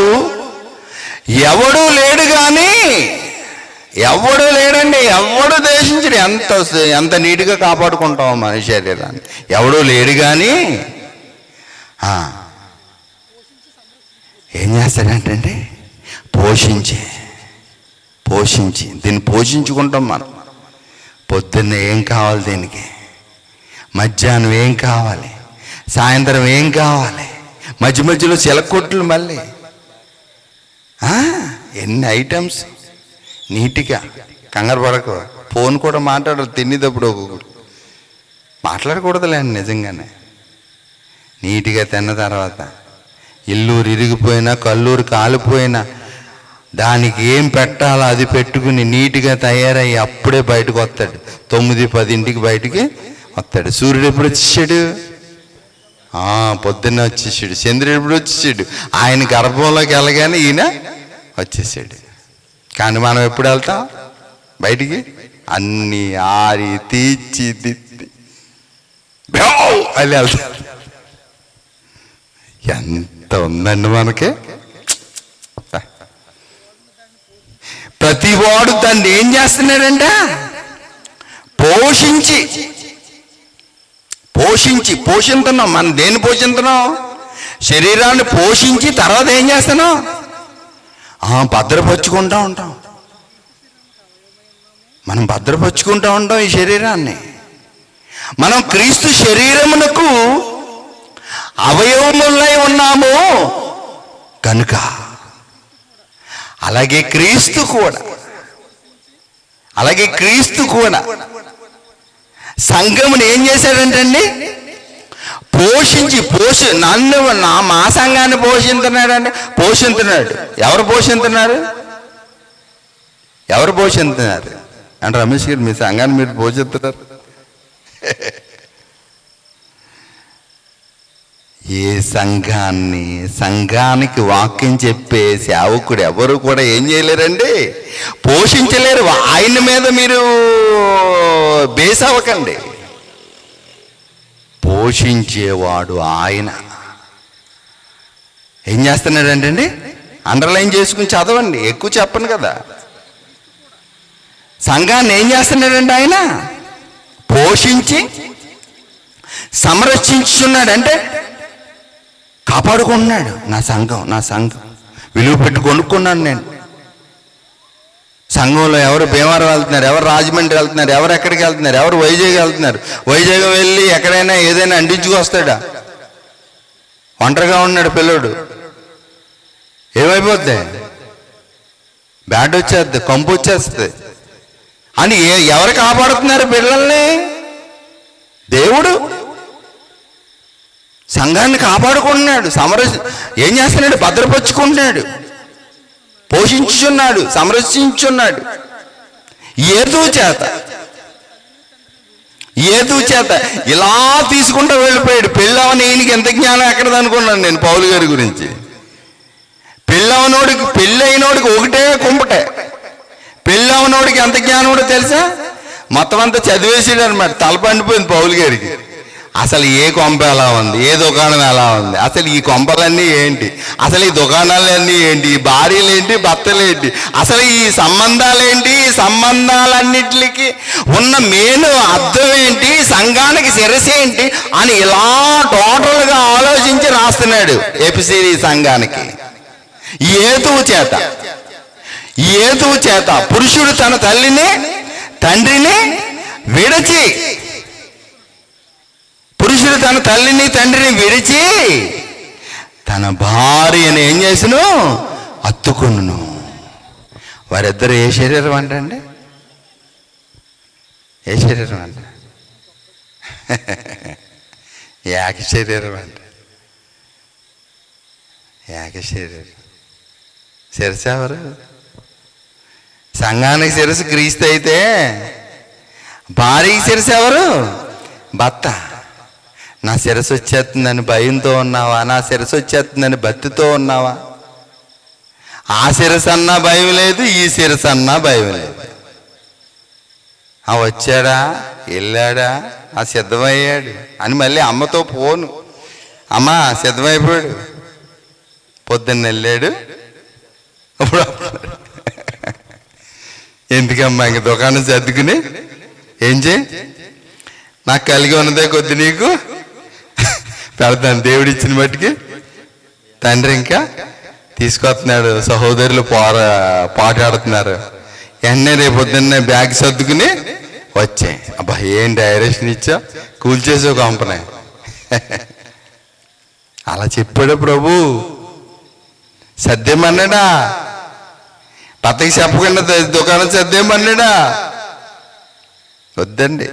ఎవడూ లేడు. కానీ ఎవడు లేడండి, ఎవడు ద్వేషించడు. ఎంత నీట్గా కాపాడుకుంటాం మన శరీరాన్ని. ఎవడూ లేడు. కానీ ఏం చేస్తాడంటే పోషించి దీన్ని పోషించుకుంటాం మనం. పొద్దున్న ఏం కావాలి దీనికి, మధ్యాహ్నం ఏం కావాలి, సాయంత్రం ఏం కావాలి, మధ్యలో చిలకొట్లు, మళ్ళీ ఎన్ని ఐటమ్స్. నీట్గా కంగారు పడకు. ఫోన్ కూడా మాట్లాడాలి తినేటప్పుడు. ఒక్కొక్కడు మాట్లాడకూడదులేండి నిజంగానే. నీట్గా తిన్న తర్వాత ఇల్లూరు ఇరిగిపోయినా, కల్లూరు కాలిపోయినా, దానికి ఏం పెట్టాలో అది పెట్టుకుని నీట్గా తయారయ్యి అప్పుడే బయటకు వస్తాడు. 9-10 బయటికి వస్తాడు. సూర్యుడు ఎప్పుడు వచ్చేసాడు? పొద్దున్నే వచ్చేసాడు. చంద్రుడు ఎప్పుడు వచ్చేసాడు? ఆయన గర్భంలోకి వెళ్ళగానే ఈయన వచ్చేసాడు. కానీ మనం ఎప్పుడు వెళ్తాం బయటికి? అన్నీ ఆరి తీర్చి దిద్ది అని వెళ్తాం. ఎంత ఉందండి మనకి. ప్రతివాడు దాన్ని ఏం చేస్తున్నాడంట? పోషిస్తున్నాం. మనం దేన్ని పోషిస్తున్నాం? శరీరాన్ని పోషించి తర్వాత ఏం చేస్తున్నాం? భద్రపరుచుకుంటూ ఉంటాం. మనం భద్రపరుచుకుంటూ ఉంటాం ఈ శరీరాన్ని. మనం క్రీస్తు శరీరమునకు అవయవములై ఉన్నాము కనుక, అలాగే క్రీస్తు కూడా సంఘమును ఏం చేశాడంటండి? మా సంఘాన్ని పోషిస్తున్నాడండి. పోషిస్తున్నాడు. ఎవరు పోషిస్తున్నారు? ఎవరు పోషిస్తున్నారు అంటే రమేష్ గారు మీ సంఘాన్ని మీరు పోషిస్తున్నారు. ఏ సంఘానికి వాక్యం చెప్పే సేవకుడు ఎవరు కూడా ఏం చేయలేరండి, పోషించలేరు. ఆయన మీద మీరు బేస్ అవ్వకండి. పోషించేవాడు ఆయన. ఏం చేస్తున్నాడండి? అండర్లైన్ చేసుకుని చదవండి, ఎక్కువ చెప్పను కదా. సంఘాన్ని ఏం చేస్తున్నాడండి? ఆయన పోషించి సంరక్షించున్నాడు. అంటే కాపాడుకుంటున్నాడు. నా సంఘం విలువ పెట్టి కొనుక్కున్నాను నేను. సంఘంలో ఎవరు భీమవరం వెళ్తున్నారు, ఎవరు రాజమండ్రి వెళ్తున్నారు, ఎవరు ఎక్కడికి వెళ్తున్నారు, ఎవరు వైజాగ్ వెళ్తున్నారు. వైజాగ్ వెళ్ళి ఎక్కడైనా ఏదైనా అంటించుకొస్తాడా? ఒంటరిగా ఉన్నాడు పిల్లోడు, ఏమైపోద్ది? బ్యాడ్ వచ్చేస్తుంది, కంపు వచ్చేస్తుంది అని ఎవరు కాపాడుతున్నారు పిల్లల్ని? దేవుడు. సంఘాన్ని కాపాడుకుంటున్నాడు, ఏం చేస్తున్నాడు? భద్రపరుచుకుంటున్నాడు, పోషించుచున్నాడు, సంరక్షించున్నాడు. ఏదో చేత ఇలా తీసుకుంటూ వెళ్ళిపోయాడు. పెళ్ళవని ఈయనకి ఎంత జ్ఞానం ఎక్కడది అనుకున్నాను నేను పౌలు గారి గురించి. పెళ్ళైనోడికి ఒకటే కుంపటే. పెళ్ళవనోడికి ఎంత జ్ఞానమో తెలుసా? మొత్తం అంతా చదివేసాడు అనమాట. తలపండిపోయింది పౌలు గారికి. అసలు ఏ కొంప ఎలా ఉంది, ఏ దుకాణం ఎలా ఉంది, అసలు ఈ కొంపలన్నీ ఏంటి, అసలు ఈ దుకాణాలన్నీ ఏంటి, ఈ భార్యలు ఏంటి, భర్తలు ఏంటి, అసలు ఈ సంబంధాలు ఏంటి, ఈ సంబంధాలన్నిటికి ఉన్న మెయిన్ అర్థం ఏంటి, సంఘానికి శిరస్సు ఏంటి అని ఇలా టోటల్గా ఆలోచించి రాస్తున్నాడు ఎపిసి సంఘానికి. ఏతువు చేత పురుషుడు తన తల్లిని తండ్రిని విడిచి, పురుషుడు తన తల్లిని తండ్రిని విడిచి తన భార్యను ఏం చేసిను? అత్తుకును. వారిద్దరు ఏ శరీరం అంటండి? ఏ శరీరం అంట? ఏక శరీరం అంట. ఏక శరీరం. శిరస్సు ఎవరు? సంఘానికి శిరస్సు క్రీస్తు అయితే భార్యకి శిరస్సు ఎవరు? భర్త. నా శిరస్సు వచ్చేస్తుందని భయంతో ఉన్నావా? నా శిరస్సు వచ్చేస్తుందని భక్తితో ఉన్నావా? ఆ శిరస్సు అన్నా భయం లేదు, ఈ శిరస్సు అన్నా భయం లేదు. వచ్చాడా, వెళ్ళాడా, సిద్ధమయ్యాడు అని మళ్ళీ అమ్మతో పోను. అమ్మ సిద్ధమైపోయాడు, పొద్దున్న వెళ్ళాడు, ఇప్పుడు ఎందుకమ్మా ఇంక దుకాణం సర్దుకుని ఏం చేయి, నాకు కలిగి ఉన్నదే కొద్ది నీకు పెడతాను. దేవుడు ఇచ్చిన మట్టుకి తండ్రి ఇంకా తీసుకొస్తున్నాడు. సహోదరులు పాటాడుతున్నారు. వెంటనే రేపు పొద్దున్నే బ్యాగ్ సర్దుకుని వచ్చాయి. అబ్బా ఏం డైరెక్షన్ ఇచ్చా, కూల్చేసావు కంపెనీ. అలా చెప్పాడు ప్రభు. సర్దేమన్నాడా? భర్తకి చెప్పకుండా దుకాణం సర్దేమన్నాడా? వద్దండి.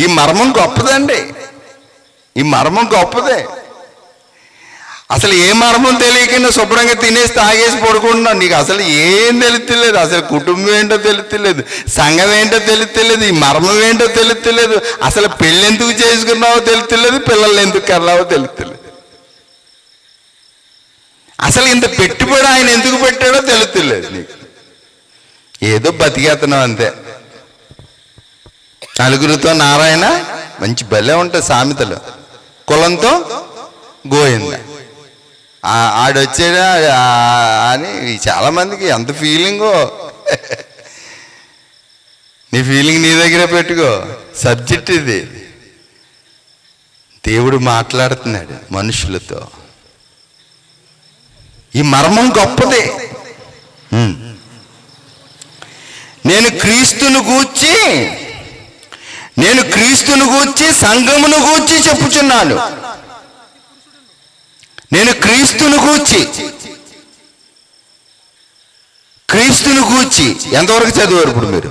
ఈ మర్మం గొప్పదండి. ఈ మర్మం గొప్పదే. అసలు ఏ మర్మం తెలియకుండా శుభ్రంగా తినేసి తాగేసి పడుకుంటున్నావు. నీకు అసలు ఏం తెలుస్తలేదు. అసలు కుటుంబం ఏంటో తెలుస్తలేదు, సంఘం ఏంటో తెలుస్తలేదు, ఈ మర్మం ఏంటో తెలుస్తలేదు, అసలు పెళ్ళి ఎందుకు చేసుకున్నావో తెలుస్తలేదు, పిల్లల్ని ఎందుకు కర్లావో తెలుస్తలేదు, అసలు ఇంత పెట్టుబడి ఆయన ఎందుకు పెట్టాడో తెలుస్తలేదు నీకు. ఏదో బతికేస్తున్నావు అంతే. నలుగురితో నారాయణ మంచి భలే ఉంటుంది సామెతలు. కులంతో గోయింద, ఆడొచ్చాడా అని చాలా మందికి ఎంత ఫీలింగో. నీ ఫీలింగ్ నీ దగ్గరే పెట్టుకో. సబ్జెక్ట్ ఇది. దేవుడు మాట్లాడుతున్నాడు మనుషులతో. ఈ మర్మం గొప్పదే. నేను క్రీస్తును గూర్చి సంఘమును గూర్చి చెప్పుచున్నాను. నేను క్రీస్తును గూర్చి ఎంతవరకు చదివారు ఇప్పుడు మీరు?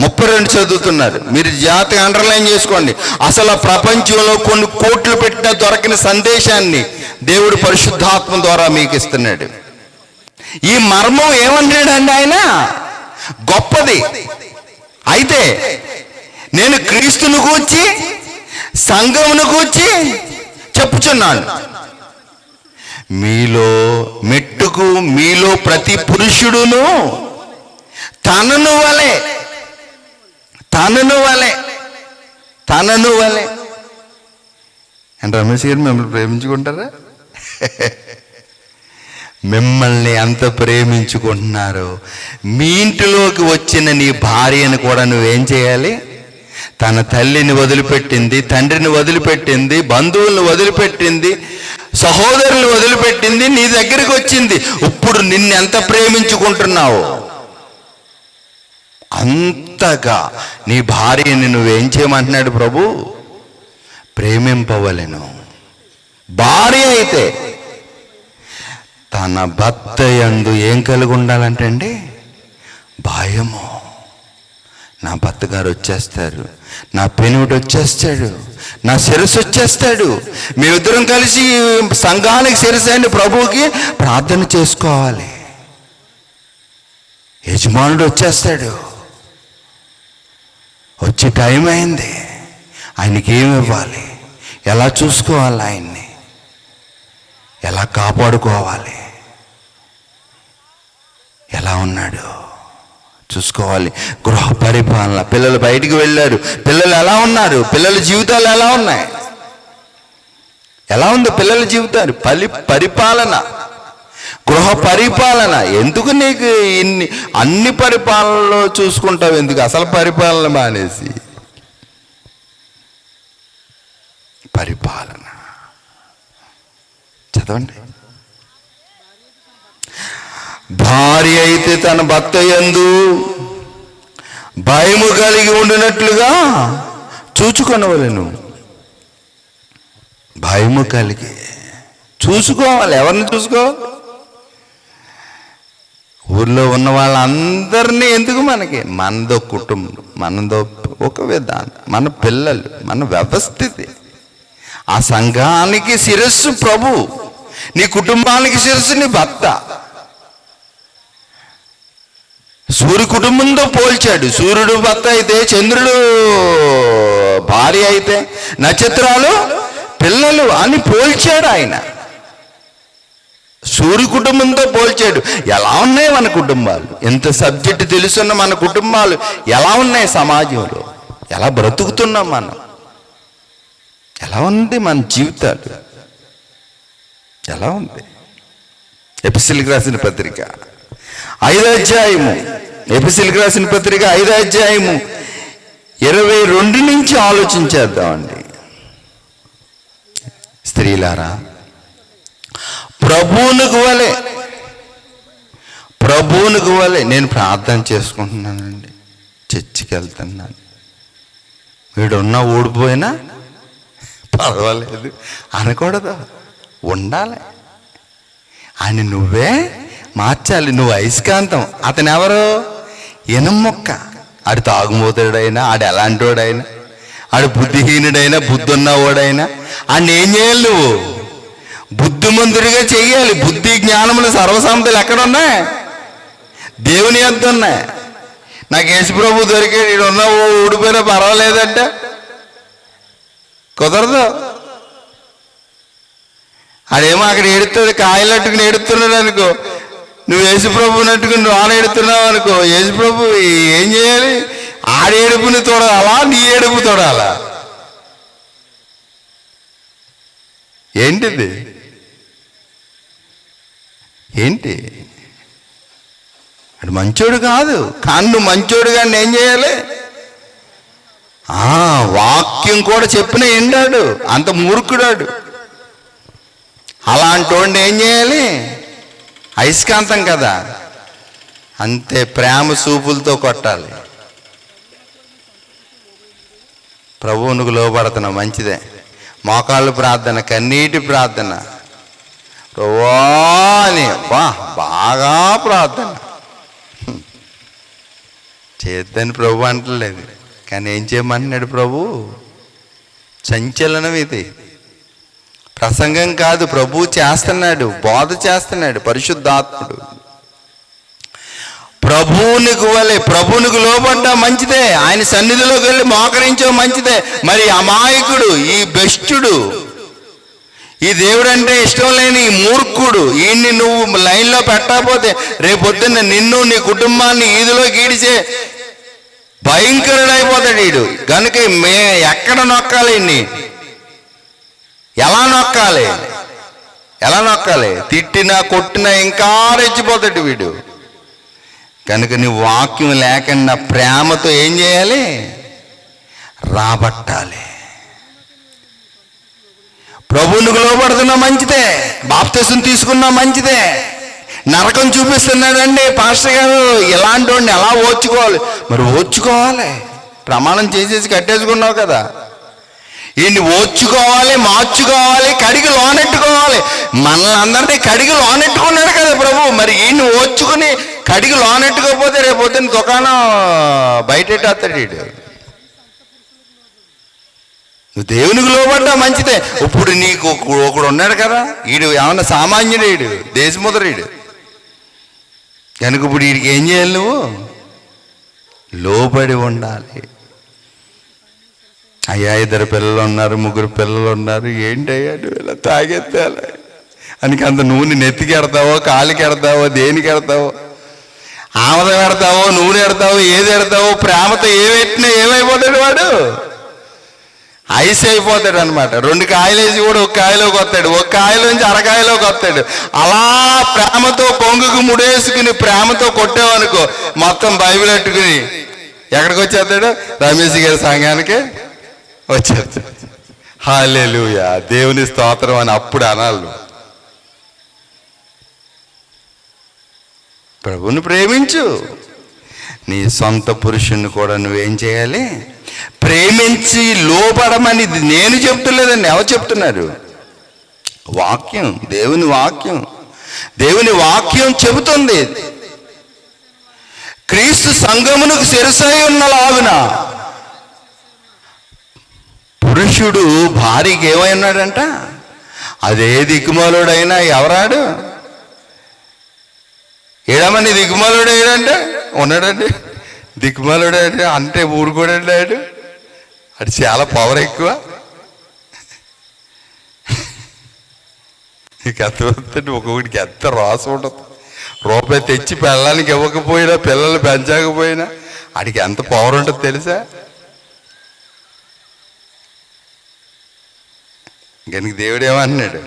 32 చదువుతున్నారు. మీరు జాగ్రత్తగా అండర్లైన్ చేసుకోండి. అసలు ప్రపంచంలో కొన్ని కోట్లు పెట్టినా దొరకని సందేశాన్ని దేవుడు పరిశుద్ధాత్మ ద్వారా మీకు ఇస్తున్నాడు. ఈ మర్మం ఏమన్నాడండి ఆయన? గొప్పది. అయితే నేను క్రీస్తును గూర్చి సంఘమును గూర్చి చెప్పుచున్నాను. మీలో ప్రతి పురుషుడును తనను వలె అంటే రమేష్ గారు మిమ్మల్ని ప్రేమించుకుంటారా? మిమ్మల్ని ఎంత ప్రేమించుకుంటున్నారు. మీ ఇంటిలోకి వచ్చిన నీ భార్యను కూడా నువ్వేం చేయాలి? తన తల్లిని వదిలిపెట్టింది, తండ్రిని వదిలిపెట్టింది, బంధువులను వదిలిపెట్టింది, సహోదరులను వదిలిపెట్టింది, నీ దగ్గరికి వచ్చింది. ఇప్పుడు నిన్నెంత ప్రేమించుకుంటున్నావు అంతగా నీ భార్యని నువ్వేం చేయమంటున్నాడు ప్రభు? ప్రేమింపవలెను. భార్య అయితే తన భర్త యందు ఏం కలిగి ఉండాలంటే అండి, భయము. నా భర్త గారు వచ్చేస్తారు, నా పెనుడు వచ్చేస్తాడు, నా శిరస్సు వచ్చేస్తాడు. మేమిద్దరం కలిసి సంఘానికి శిరస్సు అండి ప్రభువుకి ప్రార్థన చేసుకోవాలి. యజమానుడు వచ్చేస్తాడు, వచ్చి టైం అయింది, ఆయనకి ఏమి ఇవ్వాలి, ఎలా చూసుకోవాలి, ఆయన్ని ఎలా కాపాడుకోవాలి, ఎలా ఉన్నాడు చూసుకోవాలి. గృహ పరిపాలన. పిల్లలు బయటికి వెళ్ళారు, పిల్లలు ఎలా ఉన్నారు, పిల్లల జీవితాలు ఎలా ఉన్నాయి, ఎలా ఉంది పిల్లల జీవితాలు? పరిపాలన, గృహ పరిపాలన. ఎందుకు నీకు అన్ని పరిపాలనలో చూసుకుంటావు ఎందుకు? అసలు పరిపాలన మానేసి పరిపాలన చదవండి. భార్య అయితే తన భర్త యందు భయము కలిగి ఉండినట్లుగా చూచుకొనవలెను. భయము కలిగి చూసుకోవాలి. ఎవరిని చూసుకోవాలి? ఊర్లో ఉన్న వాళ్ళందరినీ ఎందుకు మనకి? మనదో కుటుంబం, మనదో ఒక విధానం, మన పిల్లలు, మన వ్యవస్థితి. ఆ సంఘానికి శిరస్సు ప్రభు, నీ కుటుంబానికి శిరస్సు నీ భర్త. సూర్య కుటుంబంతో పోల్చాడు. సూర్యుడు భర్త అయితే, చంద్రుడు భార్య అయితే, నక్షత్రాలు పిల్లలు అని పోల్చాడు ఆయన. సూర్య కుటుంబంతో పోల్చాడు. ఎలా ఉన్నాయి మన కుటుంబాలు? ఎంత సబ్జెక్ట్ తెలుసున్న మన కుటుంబాలు ఎలా ఉన్నాయి? సమాజంలో ఎలా బ్రతుకుతున్నాం మనం? ఎలా ఉంది మన జీవితాలు? ఎలా ఉంది? ఎపిసిల్కి రాసిన పత్రిక 5వ అధ్యాయము, ఎపిసిల్కి రాసిన పత్రిక 5వ అధ్యాయము 22 నుంచి ఆలోచించేద్దామండి. స్త్రీలారా, ప్రభువునికి వలె నేను ప్రార్థన చేసుకుంటున్నానండి, చర్చికి వెళ్తున్నాను. వీడున్నా ఓడిపోయినా పర్వాలేదు అనకూడదు, ఉండాలి. అని నువ్వే మార్చాలి. నువ్వు అయస్కాంతం, అతను ఎవరు? ఇనం మొక్క. ఆడు తాగుమోతాడైనా, ఆడు ఎలాంటి వాడైనా, ఆడు బుద్ధిహీనుడైనా, బుద్ధి ఉన్నవాడైనా, ఆడిని ఏం చేయాలి? నువ్వు బుద్ధిమంతుడిగా చెయ్యాలి. బుద్ధి జ్ఞానములు సర్వసంపదలు ఎక్కడున్నాయి? దేవుని యొద్ద ఉన్నాయి. నాకు యేసుప్రభు దొరికే ఈడున్నా ఊడిపోయినా పర్వాలేదంటే కుదరదు. ఆడేమో అక్కడ ఏడుతుంది, కాయలట్టుకుని ఏడుతున్నాడు అనుకో, నువ్వు యేసుప్రభు నట్టుకుని నువ్వు ఆడ ఏడుతున్నావు అనుకో, యేసుప్రభు ఏం చేయాలి? ఆడేడుపుని తోడాలా, నీ ఏడుపు తోడాలా? ఏంటిది? ఏంటి? అడు మంచోడు కాదు, కానీ నువ్వు మంచోడు కానీ ఏం చేయాలి? వాక్యం కూడా చెప్పిన ఎండాడు, అంత మూర్ఖుడాడు. అలాంటి వాడిని ఏం చేయాలి? అయస్కాంతం కదా, అంతే ప్రేమ చూపులతో కొట్టాలి. ప్రభువునికి లోబడుతున్నా, మంచిదే. మోకాళ్ళు ప్రార్థన, కన్నీటి ప్రార్థన, ప్రభువా అని బాగా ప్రార్థన. చేయొద్దని ప్రభు అంటలేదు, కానీ ఏం చేయమంటున్నాడు ప్రభు? సంచలనం ఇది. ప్రసంగం కాదు, ప్రభు చేస్తున్నాడు, బోధ చేస్తున్నాడు పరిశుద్ధాత్ముడు. ప్రభువునికి లోబడ్డా మంచిదే, ఆయన సన్నిధిలోకి వెళ్ళి మోకరించో మంచిదే. మరి అమాయకుడు, ఈ బెస్టుడు, ఈ దేవుడు అంటే ఇష్టం లేని ఈ మూర్ఖుడు, ఈయన్ని నువ్వు లైన్లో పెట్టకపోతే రేపొద్దున్న నిన్ను నీ కుటుంబాన్ని ఈదులో గీడిచే భయంకరుడైపోతాడు వీడు. కనుక ఎక్కడ నొక్కాలి? ఇన్ని ఎలా నొక్కాలి? తిట్టినా కొట్టినా ఇంకా రెచ్చిపోతాడు వీడు. కనుక నీ వాక్యం లేకుండా ప్రేమతో ఏం చేయాలి? రాబట్టాలి. ప్రభువునికి లోబడుతున్నా మంచిదే, బాప్తిసం తీసుకున్నా మంచిదే. నరకం చూపిస్తున్నాడండి పాస్టర్ గారు, ఇలాంటి వాడిని ఎలా ఓర్చుకోవాలి? మరి ఓర్చుకోవాలి, ప్రమాణం చేసేసి కట్టేసుకున్నావు కదా. ఈయన్ని ఓర్చుకోవాలి, మార్చుకోవాలి, కడిగి లోనెట్టుకోవాలి. మనల్ని అందరినీ కడిగి లోనెట్టుకున్నాడు కదా ప్రభు. మరి ఈయన్ని ఓర్చుకుని కడిగి లోనెట్టుకోకపోతే రేపు పొద్దున్న దుకాణం బయటెట్టేస్తాడు వీడు. నువ్వు దేవునికి లోబడ్డా మంచిదే. ఇప్పుడు నీకు ఒకడు ఉన్నాడు కదా, వీడు ఏమన్నా సామాన్యుడు, వీడు దేశముద్రీడు. కనుక ఇప్పుడు వీడికి ఏం చేయాలి? నువ్వు లోబడి ఉండాలి. అయ్యా 2 పిల్లలు ఉన్నారు, 3 పిల్లలు ఉన్నారు, ఏంటయ్యా నువ్వు ఇలా తాగెత్తాలి అని అంత నూనె నెత్తికి ఎడతావో, కాలికి ఎడతావో, దేనికి ఎడతావో, ఆమద ఎడతావో, నూనె ఎడతావో, ఏది ఎడతావో, ప్రేమతో ఏవెట్టినా ఏమైపోతాడు వాడు? ఐస్ అయిపోతాడు అనమాట. 2 కాయలు వేసి కూడా 1 కాయలోకి వస్తాడు, 1 కాయలోంచి అరకాయలోకి వస్తాడు. అలా ప్రేమతో కొంగుకు ముడేసుకుని ప్రేమతో కొట్టావనుకో, మొత్తం బైబిల్ పెట్టుకుని ఎక్కడికి వచ్చేస్తాడు? రమేష్ గారి సంఘానికి వచ్చేస్తాడు. హల్లెలూయా, దేవుని స్తోత్రం అని అప్పుడు అనాలి. ప్రభువుని ప్రేమించు. నీ సొంత పురుషుని కూడా నువ్వేం చేయాలి? ప్రేమించి లోబడమని నేను చెప్తలేదండి, ఎవరు చెప్తున్నారు? వాక్యం, దేవుని వాక్యం చెబుతుంది. క్రీస్తు సంఘమునకు శిరసై ఉన్నలాగున పురుషుడు భార్యకి ఏమై ఉన్నాడంట? అదే దిక్కుమాలుడైనా ఎవరాడు? ఏడమని దిక్కుమాలుడు ఏడంటే ఉన్నాడండి. దిక్కుమాలుడు అంటే ఊరుకోడండి ఆడు. అది చాలా పవర్ ఎక్కువ. నీకు అర్థమవుతుంది, ఒక్కొక్కడికి ఎంత రాసి ఉంటుంది. రూపాయి తెచ్చి పిల్లలకి ఇవ్వకపోయినా, పిల్లలు పెంచకపోయినా ఆడికి ఎంత పవర్ ఉంటుంది తెలుసా? కనుక దేవుడు ఏమన్నాడు?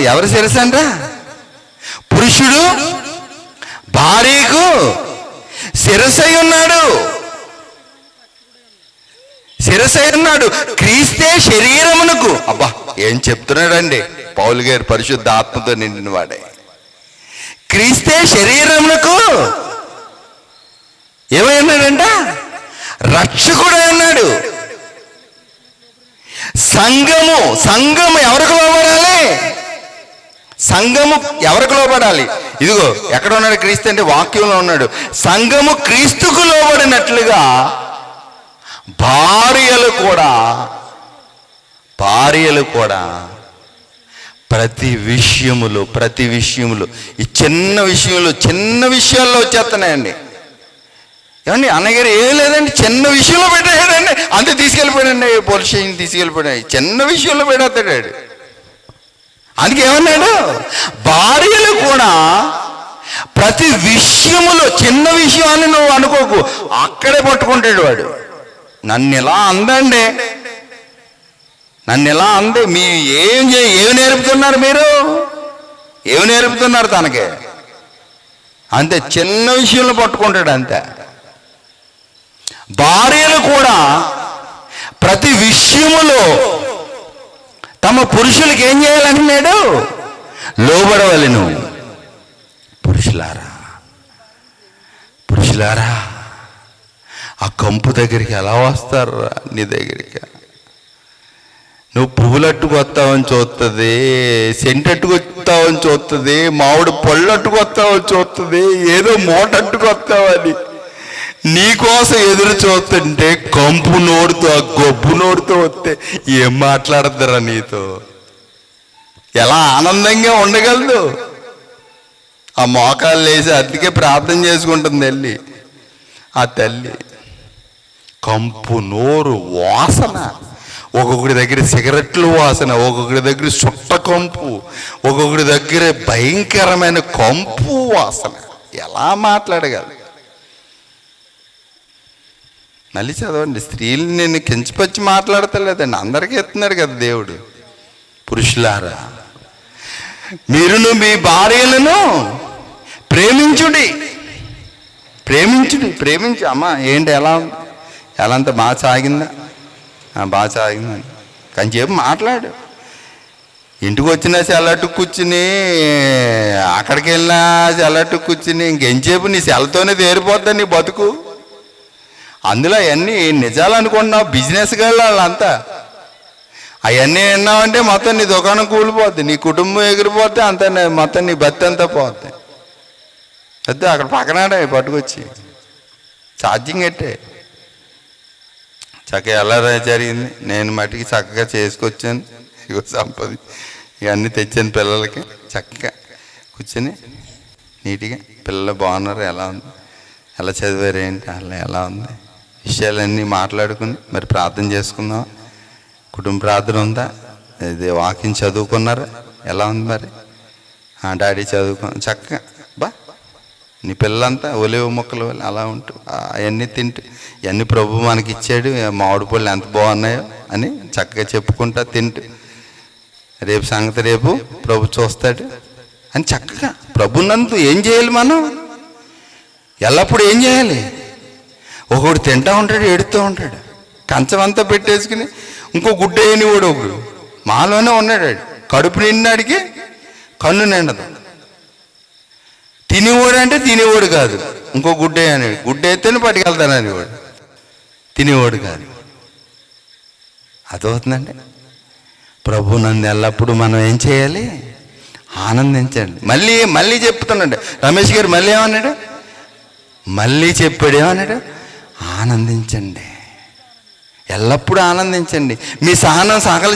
ఎవరు శిరసంట? పురుషుడు భార్యకు శిరసై ఉన్నాడు. క్రీస్తే శరీరమునకు. అబ్బా ఏం చెప్తున్నాడండి పౌలు గారు, పరిశుద్ధ ఆత్మతో నిండిన వాడే. క్రీస్తే శరీరమునకు ఏమై ఉన్నాడంట? రక్షకుడు అన్నాడు. సంఘము ఎవరికి లోబడాలి? సంఘము ఎవరికి లోబడాలి? ఇదిగో ఎక్కడ ఉన్నాడు క్రీస్తు అంటే వాక్యంలో ఉన్నాడు. సంఘము క్రీస్తుకు లోబడినట్లుగా భార్యలు కూడా ప్రతి విషయములో ఈ చిన్న విషయాల్లో వచ్చేస్తున్నాయండి. ఏమండి అన్నగారు ఏం లేదండి, చిన్న విషయంలో పెట్టాడండి, అంతే తీసుకెళ్ళిపోయాడండి, పోలీస్ స్టేషన్ తీసుకెళ్ళిపోయాడు. చిన్న విషయంలో పెడతాడు. అందుకే ఏమన్నాడు? భార్యలు కూడా ప్రతి విషయములో, చిన్న విషయాన్ని నువ్వు అనుకోకు, అక్కడే పట్టుకుంటాడు వాడు. నన్ను ఇలా అందండి, మీ ఏమి నేర్పుతున్నారు మీరు? ఏమి నేర్పుతున్నారు తనకి? అంతే, చిన్న విషయంలో పట్టుకుంటాడు అంతే. భార్యలు కూడా ప్రతి విషయములో తమ పురుషులకు ఏం చేయాలంటున్నాడు? లోబడవలెను. పురుషులారా ఆ కంపు దగ్గరికి ఎలా వస్తారు? నీ దగ్గరికి నువ్వు పువ్వులట్టుకొస్తావని చూస్తుంది, సెంటట్టుకొస్తావని చూస్తుంది, మామిడి పళ్ళట్టుకొస్తావని చూస్తుంది, ఏదో మూటట్టుకొస్తావని నీకోసం ఎదురు చూస్తుంటే కంపు నోడుతో గొబ్బు నోడుతో వస్తే ఏం మాట్లాడతారా నీతో? ఎలా ఆనందంగా ఉండగలదు? ఆ మోకాళ్ళు వేసి అందుకే ప్రార్థన చేసుకుంటుంది వెళ్ళి ఆ తల్లి. కంపు నోరు వాసన, ఒక్కొక్కడి దగ్గర సిగరెట్లు వాసన, ఒక్కొక్కడి దగ్గర చుట్ట కంపు, ఒక్కొక్కడి దగ్గర భయంకరమైన కంపు వాసన. ఎలా మాట్లాడగలరు? మళ్ళీ చదవండి. స్త్రీలు నేను కించపరిచి మాట్లాడతలేదండి, అందరికీ ఎత్తున్నాడు కదా దేవుడు. పురుషులారా మీరును మీ భార్యలను ప్రేమించుడి. ప్రేమించు. అమ్మా ఏంటి ఎలా అంతా బాగా సాగిందా? బాగా సాగిందని కానీ చెప్పి మాట్లాడు. ఇంటికి వచ్చినా సెల్లట్టు కూర్చుని, అక్కడికి వెళ్ళినా సెల్లట్టు కూర్చుని, ఇంకెంచేపు నీ సెలతోనే తేరిపోద్దా నీ బతుకు. అందులో అవన్నీ నిజాలు అనుకుంటున్నావు, బిజినెస్ వాళ్ళంతా. అవన్నీ విన్నావంటే మొత్తం నీ దుకాణం కూలిపోద్ది, నీ కుటుంబం ఎగిరిపోతే అంత, మొత్తం నీ బతి అంతా పోద్ది. వద్దు, అక్కడ పక్కనాడే పట్టుకొచ్చి ఛార్జింగ్ పెట్టే. చక్కగా ఎలా జరిగింది? నేను మట్టికి చక్కగా చేసుకొచ్చాను, ఇగో సంపద ఇవన్నీ తెచ్చాను పిల్లలకి. చక్కగా కూర్చొని నీట్గా పిల్లలు బాగున్నారు, ఎలా ఉంది, ఎలా చదివారు, ఏంటి అలా ఎలా ఉంది, విషయాలన్నీ మాట్లాడుకుని మరి ప్రార్థన చేసుకుందాం. కుటుంబ ప్రార్థన ఉందా? ఇది వాకింగ్ చదువుకున్నారా? ఎలా ఉంది మరి? డాడీ చక్కగా బా నీ పిల్లలంతా ఒలివ మొక్కలు అలా ఉంటూ అవన్నీ తింటూ, ఇవన్నీ ప్రభు మనకి ఇచ్చాడు, మామిడి పళ్ళు ఎంత బాగున్నాయో అని చక్కగా చెప్పుకుంటా తింటూ, రేపు సంగతి రేపు ప్రభు చూస్తాడు అని చక్కగా ప్రభునందు ఏం చేయాలి మనం? ఎల్లప్పుడూ ఏం చేయాలి? ఒకడు తింటూ ఉంటాడు, ఏడుతూ ఉంటాడు, కంచం అంతా పెట్టేసుకుని ఇంకో గుడ్డ వేయని వాడు ఒకడు మాలోనే ఉన్నాడు. కడుపు నిండినాడికి కన్ను నిండదు. తినేవాడు అంటే తినేవాడు కాదు, ఇంకో గుడ్డ అని గుడ్డ అయితేనే పట్టుకెళ్తానని వాడు తినేవాడు కాదు. అదవుతుందండి. ప్రభు నందు ఎల్లప్పుడు మనం ఏం చేయాలి? ఆనందించండి. మళ్ళీ చెప్తున్నాడు రమేష్ గారు. మళ్ళీ ఏమన్నాడు? మళ్ళీ చెప్పాడు, ఏమన్నాడు? ఆనందించండి, ఎల్లప్పుడూ ఆనందించండి. మీ సహనం సకల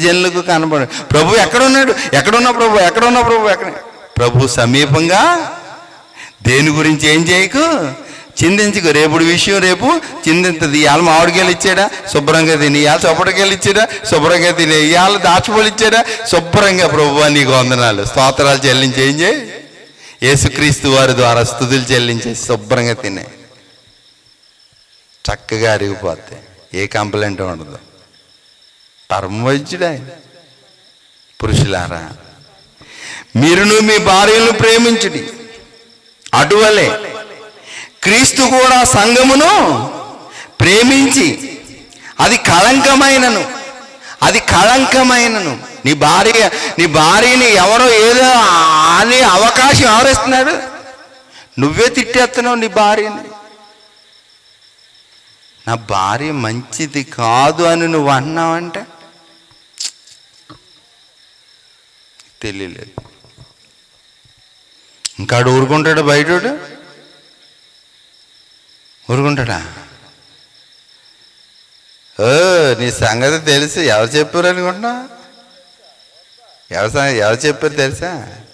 జనులకు కనబడు. ప్రభు ఎక్కడున్నాడు? ఎక్కడున్నా ప్రభు? ఎక్కడ? ప్రభు సమీపంగా. దేని గురించి ఏం చేయకు, చిందించుకు. రేపుడు విషయం రేపు చిందించదు. ఇవాళ మామిడికాయలు ఇచ్చాడా? శుభ్రంగా తిని. ఇవాళ చొప్పటికాయలు ఇచ్చాడా? శుభ్రంగా తిని. ఇవాళ దాచిపళ్ళు ఇచ్చాడా? శుభ్రంగా. ప్రభు నీకు వందనాలు, స్తోత్రాలు చెల్లించి ఏం చేయి, యేసుక్రీస్తు వారి ద్వారా స్తుతులు చెల్లించేసి శుభ్రంగా తినే. చక్కగా అరిగిపోతాయి, ఏ కంప్లైంట్ ఉండదు. పరమ వైద్యుడే. పురుషులారా మీరును మీ భార్యలను ప్రేమించుడి, అటువలే క్రీస్తు కూడా సంఘమును ప్రేమించి అది కళంకమైనను. నీ భార్యని ఎవరో ఏదో అనే అవకాశం ఎవరిస్తున్నాడు? నువ్వే తిట్టేస్తున్నావు నీ భార్యని. నా భార్య మంచిది కాదు అని నువ్వు అన్నావంటే తెలియలేదు. ఇంకాడు ఊరుకుంటాడు? బయటోడు ఊరుకుంటాడా? నీ సంగతి తెలిసి ఎవరు చెప్పారు అనుకుంటున్నా? ఎవరు చెప్పారు తెలుసా?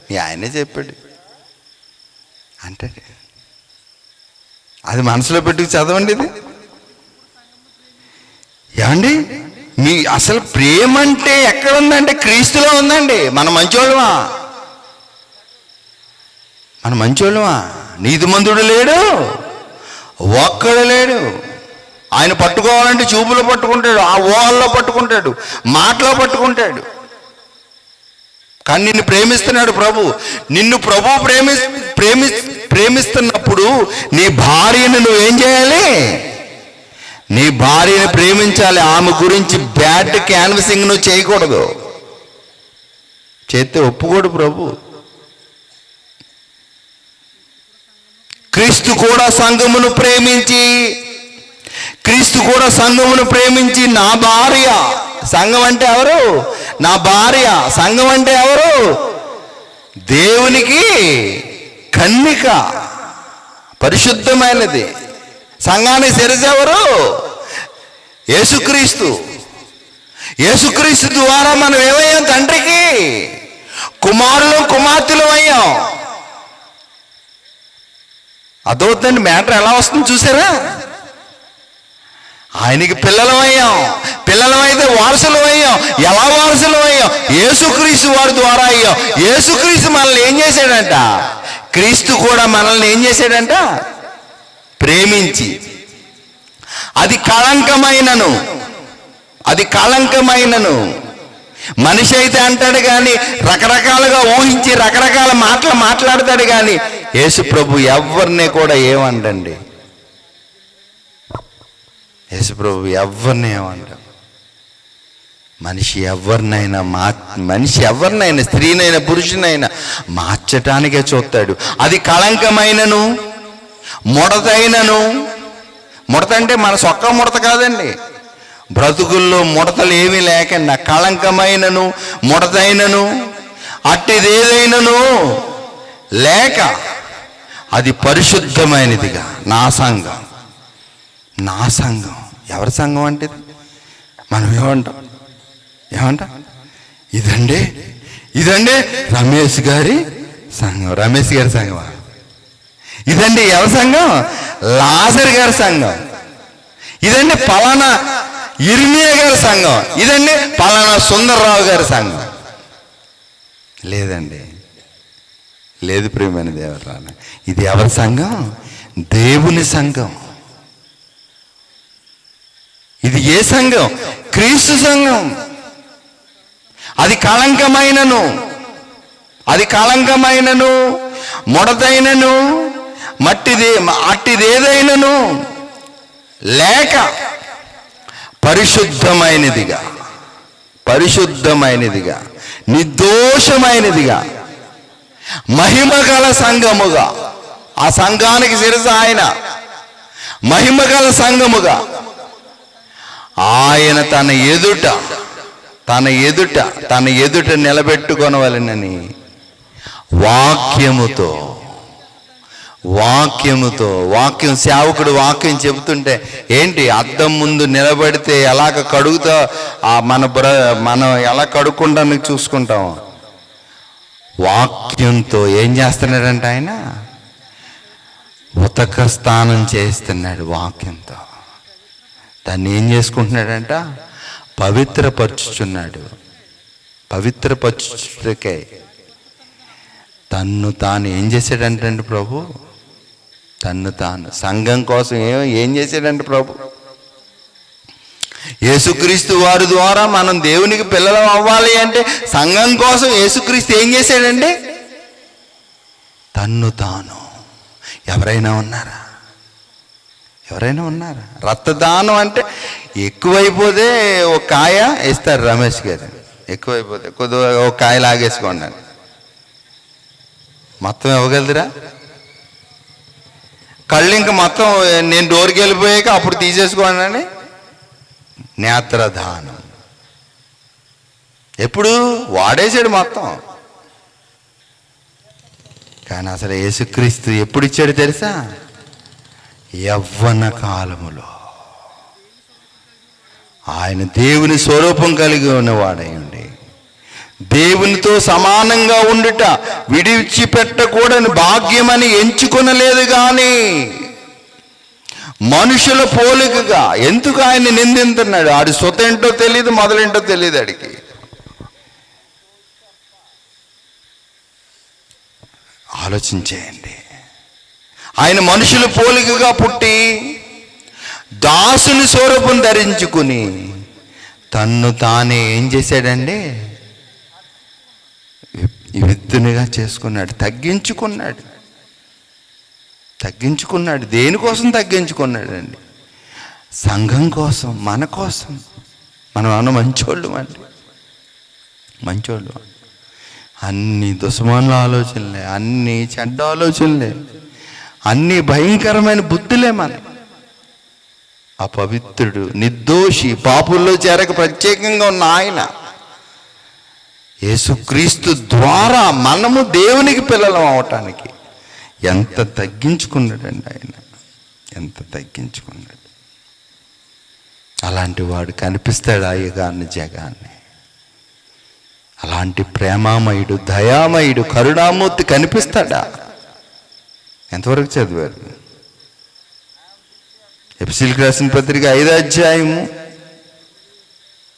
మీ ఆయనే చెప్పాడు అంటే. అది మనసులో పెట్టుకు చదవండి. ఇది ఏమండి, మీ అసలు ప్రేమ అంటే ఎక్కడ ఉందంటే క్రీస్తులో ఉందండి. మన మంచోళ్ళమా? నీతిమంతుడు లేడు, ఒక్కడు లేడు. ఆయన పట్టుకోవాలంటే చూపులో పట్టుకుంటాడు, ఆ ఊహల్లో పట్టుకుంటాడు, మాటలో పట్టుకుంటాడు. కానీ నిన్ను ప్రేమిస్తున్నాడు ప్రభు. నిన్ను ప్రభు ప్రేమిస్తున్నప్పుడు నీ భార్యను నువ్వేం చేయాలి? నీ భార్యను ప్రేమించాలి. ఆమె గురించి బ్యాడ్ క్యాన్వసింగ్ నువ్వు చేయకూడదు. చేస్తే ఒప్పుకోడు ప్రభు. క్రీస్తు కూడా సంఘమును ప్రేమించి, క్రీస్తు కూడా సంఘమును ప్రేమించి నా భార్య, సంఘం అంటే ఎవరు? నా భార్య. సంఘం అంటే ఎవరు? దేవునికి కన్నిక, పరిశుద్ధమైనది. సంఘానికి శిరస్సు ఎవరు? యేసుక్రీస్తు. యేసుక్రీస్తు ద్వారా మనం ఏమయ్యాం? తండ్రికి కుమారులు కుమార్తెలు అయ్యాం. అదవుతుందండి మ్యాటర్ ఎలా వస్తుంది చూసారా? ఆయనకి పిల్లలమయ్యాం. పిల్లలమైతే వారసులు అయ్యాం. ఎలా వారసులు అయ్యాం? యేసుక్రీస్తు వారి ద్వారా అయ్యాం. యేసుక్రీస్తు మనల్ని ఏం చేశాడంట? క్రీస్తు కూడా మనల్ని ఏం చేశాడంట? ప్రేమించి. అది కళంకమైనను, అది కళంకమైనను. మనిషి అయితే అంటాడు కానీ, రకరకాలుగా ఊహించి రకరకాల మాటలు మాట్లాడతాడు కానీ, యేసు ప్రభు ఎవరిని కూడా ఏమండండి. యేసు ప్రభు ఎవరిని ఏమంటాడు? మనిషి ఎవరినైనా స్త్రీనైనా పురుషునైనా మార్చటానికే చూస్తాడు. అది కళంకమైనను, ముడతైనను. ముడత అంటే మన సొక్క ముడత కాదండి. బ్రతుకుల్లో ముడతలు ఏమీ లేకుండా కళంకమైనను, ముడతైనను, అట్టిదేదైనను లేక అది పరిశుద్ధమైనదిగా నా సంఘం. నా సంఘం. ఎవరి సంఘం అంటే మనం ఏమంటాం? ఇదండి రమేష్ గారి సంఘం. రమేష్ గారి సంఘమా? ఇదండి ఎవరి సంఘం? లాజర్ గారి సంఘం. ఇదండి పలానా ఇర్మియా గారి సంఘం. ఇదండి పలానా సుందర్రావు గారి సంఘం. లేదండి, లేదు ప్రియమైన దేవరాన. ఇది ఎవరి సంఘం? దేవుని సంఘం. ఇది ఏ సంఘం? క్రీస్తు సంఘం. అది కళంకమైనను, ముడతైనను, అట్టిదేదైనను లేక పరిశుద్ధమైనదిగా నిర్దోషమైనదిగా మహిమగల సంఘముగా. ఆ సంఘానికి శిరస్సు ఆయన. మహిమగల సంఘముగా ఆయన తన ఎదుట నిలబెట్టుకొనవలెనని వాక్యం సేవకుడు వాక్యం చెబుతుంటే ఏంటి? అద్దం ముందు నిలబడితే ఎలాగ కడుగుతా మనం ఎలా కడుక్కుంటానికి చూసుకుంటాం. వాక్యంతో ఏం చేస్తున్నాడంటే ఆయన ఉతక స్నానం చేస్తున్నాడు. వాక్యంతో దాన్ని ఏం చేసుకుంటున్నాడంట? పవిత్రపరచుటకై తన్ను తాను ఏం చేశాడంటే ప్రభు, తన్ను తాను సంఘం కోసం ఏం చేశాడంటే ప్రభు. యేసుక్రీస్తు వారి ద్వారా మనం దేవునికి పిల్లలం అవ్వాలి అంటే సంఘం కోసం యేసుక్రీస్తు ఏం చేశాడండి? తన్ను తాను. ఎవరైనా ఉన్నారా? రక్తదానం అంటే ఎక్కువైపోతే ఒక కాయ ఇస్తారు రమేష్ గారు. ఎక్కువైపోతే కొద్దిగా ఒక కాయ లాగేసుకోండి. మొత్తం ఇవ్వగలదురా? కళ్ళు ఇంకా మొత్తం నేను డోర్కి వెళ్ళిపోయాక అప్పుడు తీసేసుకోండి అని. నేత్రదానం ఎప్పుడు వాడేసాడు మొత్తం. కానీ అసలు యేసుక్రీస్తు ఎప్పుడు ఇచ్చాడు తెలుసా? యవ్వన కాలములో. ఆయన దేవుని స్వరూపం కలిగి ఉన్నవాడయండి. దేవునితో సమానంగా ఉండుట విడిచిపెట్టకూడని భాగ్యమని ఎంచుకొనలేదు కానీ మనుషుల పోలికగా. ఎందుకు ఆయన నిందిస్తున్నాడు? ఆడి సొత ఏంటో తెలియదు, మొదలేంటో తెలియదు ఆడికి. ఆలోచించేయండి. ఆయన మనుషుల పోలికగా పుట్టి దాసుని స్వరూపం ధరించుకుని తన్ను తానే ఏం చేశాడండి? విత్తునిగా చేసుకున్నాడు. తగ్గించుకున్నాడు. దేనికోసం తగ్గించుకున్నాడండి? సంఘం కోసం, మన కోసం. మనం అన్న మంచోళ్ళు అన్ని దుస్మానుల ఆలోచనలే, అన్ని చెడ్డ ఆలోచనలే, అన్ని భయంకరమైన బుద్ధులే మన. అపవిత్రుడు, నిర్దోషి, పాపుల్లో చేరక ప్రత్యేకంగా ఉన్న ఆయన యేసుక్రీస్తు ద్వారా మనము దేవునికి పిల్లలం అవటానికి ఎంత తగ్గించుకున్నాడండి ఆయన, ఎంత తగ్గించుకున్నాడు. అలాంటి వాడు కనిపిస్తాడు ఆ యుగాన్ని జగాన్ని. అలాంటి ప్రేమామయుడు, దయామయుడు, కరుణామూర్తి కనిపిస్తాడా? ఎంతవరకు చదివారు? ఎఫెసీయులకు రాసిన పత్రిక 5వ అధ్యాయము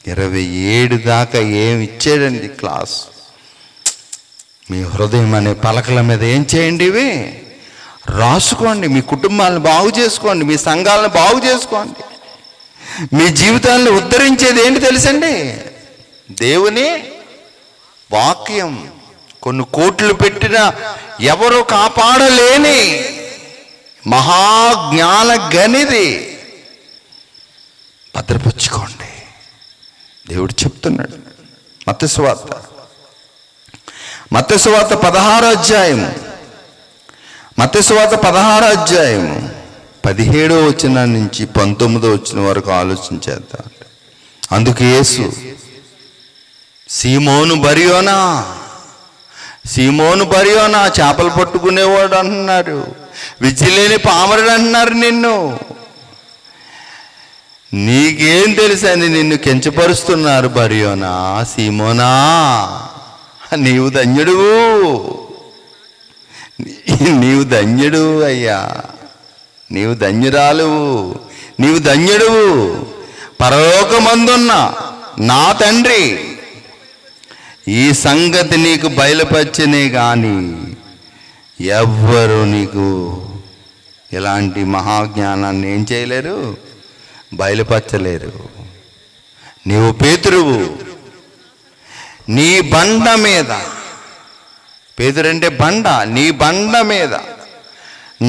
27 దాకా ఏమి ఇచ్చాడండి క్లాస్. మీ హృదయం అనే పలకల మీద ఏం చేయండి? ఇవి రాసుకోండి. మీ కుటుంబాలను బాగు చేసుకోండి, మీ సంఘాలను బాగు చేసుకోండి. మీ జీవితాలను ఉద్ధరించేది ఏంటి తెలుసండి? దేవుని వాక్యం. కొన్ని కోట్లు పెట్టిన ఎవరు కాపాడలేని మహాజ్ఞాన గనిది, భద్రపరుచుకోండి. దేవుడు చెప్తున్నాడు. మత్తయి సువార్త 16వ అధ్యాయము, మత్తయి సువార్త 16వ అధ్యాయము 17వ వచనం నుంచి 19వ వచనం వరకు ఆలోచించేద్దాం. అందుకు యేసు, సీమోను బర్యోనా, సీమోను బర్యోనా, చేపలు పట్టుకునేవాడు అంటున్నారు, విద్యలేని పామరుడు అంటున్నారు నిన్ను. నీకేం తెలుసని నిన్ను కించపరుస్తున్నారు బర్యోనా, సీమోనా, నీవు ధన్యుడువు, నీవు ధన్యుడు అయ్యా, నీవు ధన్యురాలువు, నీవు ధన్యుడువు. పరలోకమందున్న నా తండ్రి ఈ సంగతి నీకు బయలుపరచనే కానీ ఎవ్వరు నీకు ఇలాంటి మహాజ్ఞానాన్ని ఏం చేయలేరు, బయలుపరచలేరు. నీవు పేతురువు, నీ బండ మీద, పేతురంటే బండ, నీ బండ మీద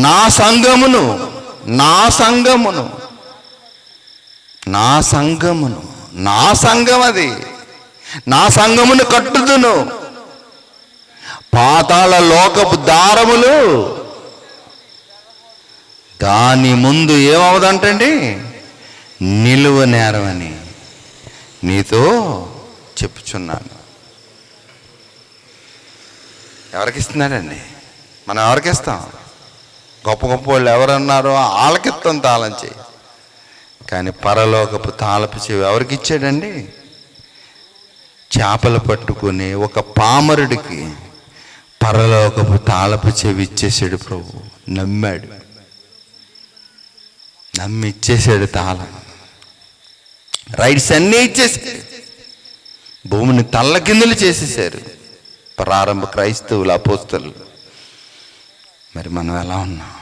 నా సంఘమును, నా సంఘమును, నా సంఘమును, నా సంఘం అది, నా సంఘమును కట్టుదును, పాతాళ లోకపు దారములు దాని ముందు ఏమవుదంటండి, నిలువ నేరమని నీతో చెప్పుచున్నాను. ఎవరికి ఇస్తున్నాడండి? మనం ఎవరికి ఇస్తాం? గొప్ప గొప్ప వాళ్ళు ఎవరన్నారో వాళ్ళకిస్తాం తాళం చేయి. కానీ పరలోకపు తాళపు చెవి ఎవరికి ఇచ్చాడండి? చేపలు పట్టుకుని ఒక పామరుడికి పరలోకపు తాళపు చెవి ఇచ్చేసాడు ప్రభు. నమ్మాడు, నమ్మి ఇచ్చేసాడు తాళం. రైట్స్ అన్నీ ఇచ్చేసాడు. భూమిని తల్లకిందులు చేసేసారు ప్రారంభ క్రైస్తవులు, అపోస్తలు. మరి మనం ఎలా ఉన్నాం?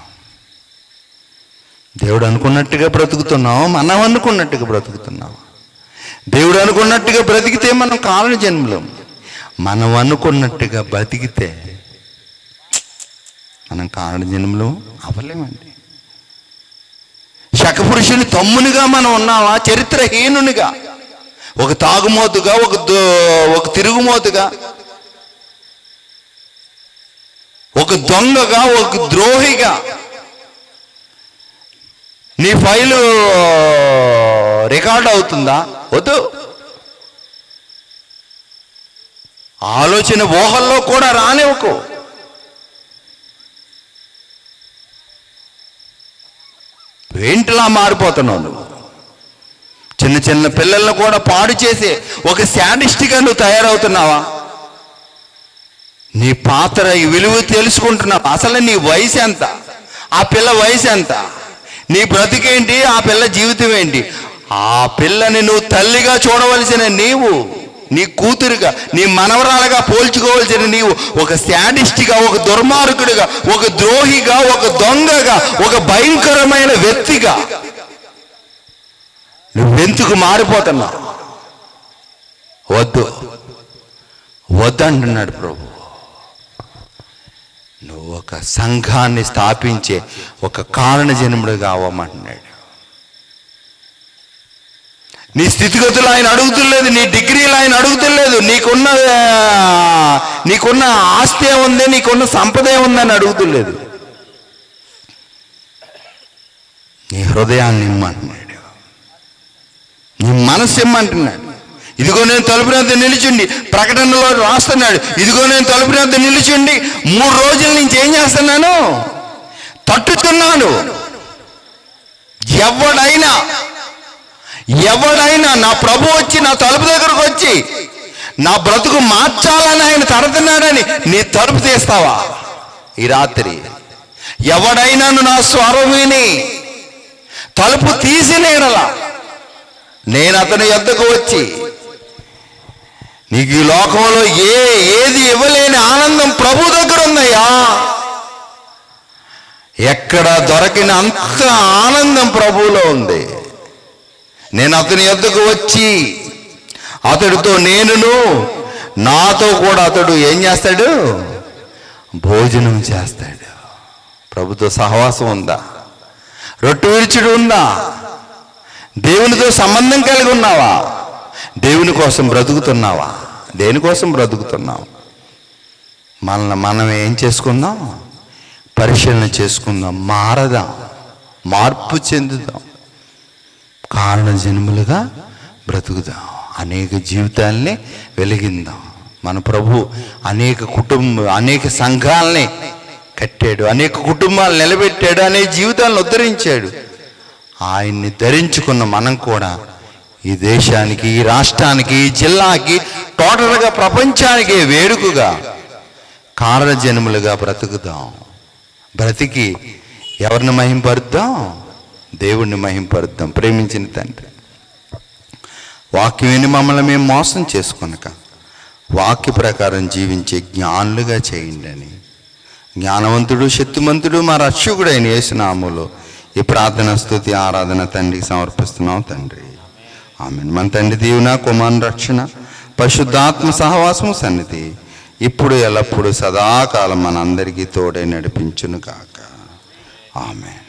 దేవుడు అనుకున్నట్టుగా బ్రతుకుతున్నాం, మనం అనుకున్నట్టుగా బ్రతుకుతున్నాం. దేవుడు అనుకున్నట్టుగా బ్రతికితే మనం కారణ జన్మలం. మనం అనుకున్నట్టుగా బ్రతికితే మనం కారణ జన్మలం అవ్వలేమండి. శకపురుషుని తమ్మునిగా మనం ఉన్నావా? చరిత్రహీనునిగా, ఒక తాగుమోతుగా, ఒక తిరుగుమోతుగా, ఒక దొంగగా, ఒక ద్రోహిగా నీ ఫైలు రికార్డ్ అవుతుందా? వద్దు. ఆలోచన ఊహల్లో కూడా రానివ్వకు. ఏంటిలా మారిపోతున్నావు నువ్వు? చిన్న చిన్న పిల్లలను కూడా పాడు చేసే ఒక శాడిస్ట్గా నువ్వు తయారవుతున్నావా? నీ పాత్ర ఈ విలువ తెలుసుకుంటున్నావు. అసలు నీ వయసు ఎంత, ఆ పిల్ల వయసు ఎంత, నీ బ్రతికేంటి, ఆ పిల్ల జీవితం ఏంటి? ఆ పిల్లని నువ్వు తల్లిగా చూడవలసిన నీవు, నీ కూతురుగా, నీ మనవరాలుగా పోల్చుకోవలసిన నీవు ఒక శాడిస్ట్గా, ఒక దుర్మార్గుడిగా, ఒక ద్రోహిగా, ఒక దొంగగా, ఒక భయంకరమైన వ్యక్తిగా నువ్వెందుకు మారిపోతున్నావు? వద్దు, వద్దంటున్నాడు ప్రభు. నువ్వు ఒక సంఘాన్ని స్థాపించే ఒక కారణజన్ముడుగా అవ్వమంటున్నాడు. నీ స్థితిగతులు ఆయన అడుగుతులేదు, నీ డిగ్రీలు ఆయన అడుగుతులేదు, నీకున్న ఆస్తి ఏముంది, నీకున్న సంపద ఏముందని అడుగుతులేదు. నీ హృదయాన్ని ఇమ్మంటున్నాడు. మనసు ఇమ్మంటున్నాడు. ఇదిగో నేను తలుపు వద్ద నిలుచుండి, ప్రకటనలో రాస్తున్నాడు, ఇదిగో నేను తలుపు వద్ద నిలుచుండి 3 రోజుల నుంచి ఏం చేస్తున్నాను? తట్టుతున్నాను. ఎవడైనా నా ప్రభు వచ్చి నా తలుపు దగ్గరకు వచ్చి నా బ్రతుకు మార్చాలని ఆయన తడుతున్నాడని నీ తలుపు తీస్తావా ఈ రాత్రి? ఎవడైనా నా స్వరం విని తలుపు తీసినేనలా నేను అతని యొద్దకు వచ్చి, నీకు ఈ లోకంలో ఏది ఇవ్వలేని ఆనందం ప్రభు దగ్గర ఉందయ్యా. ఎక్కడ దొరకిన అంత ఆనందం ప్రభువులో ఉంది. నేను అతని యొద్దకు వచ్చి అతడితో నేనును, నాతో కూడా అతడు ఏం చేస్తాడు? భోజనం చేస్తాడు. ప్రభుతో సహవాసం ఉందా? రొట్టె విరుచుడు ఉందా? దేవునితో సంబంధం కలిగి ఉన్నావా? దేవుని కోసం బ్రతుకుతున్నావా? దేనికోసం బ్రతుకుతున్నావు? మనం ఏం చేసుకుందాం? పరిశీలన చేసుకుందాం. మారదాం, మార్పు చెందుదాం, కారణ జన్ములుగా బ్రతుకుదాం, అనేక జీవితాల్ని వెలిగిందాం. మన ప్రభు అనేక సంఘాలని కట్టాడు, అనేక కుటుంబాలు నిలబెట్టాడు, అనేక జీవితాలను ఉద్ధరించాడు. ఆయన్ని ధరించుకున్న మనం కూడా ఈ దేశానికి, ఈ రాష్ట్రానికి, ఈ జిల్లాకి, టోటల్గా ప్రపంచానికి వేడుకగా కారణ జన్ములుగా బ్రతుకుదాం. బ్రతికి ఎవరిని మహింపరుద్దాం? దేవుణ్ణి మహింపరుద్దాం. ప్రేమించిన తండ్రి, వాక్యం విని మమ్మల్ని మేము మోసం చేసుకొనక వాక్య ప్రకారం జీవించే జ్ఞానులుగా చేయండి అని జ్ఞానవంతుడు, శక్తిమంతుడు, మా రక్షకుడైన యేసు నామములో ఈ ప్రార్థన, స్తుతి, ఆరాధన తండ్రికి సమర్పిస్తున్నాం తండ్రి. ఆమేన్. మన తండ్రి దీవెన, కుమారుని రక్షణ, పరిశుద్ధాత్మ సహవాసము సన్నిధి ఇప్పుడు ఎల్లప్పుడు సదాకాలం మన అందరికీ తోడై నడిపించును కాక. ఆమేన్.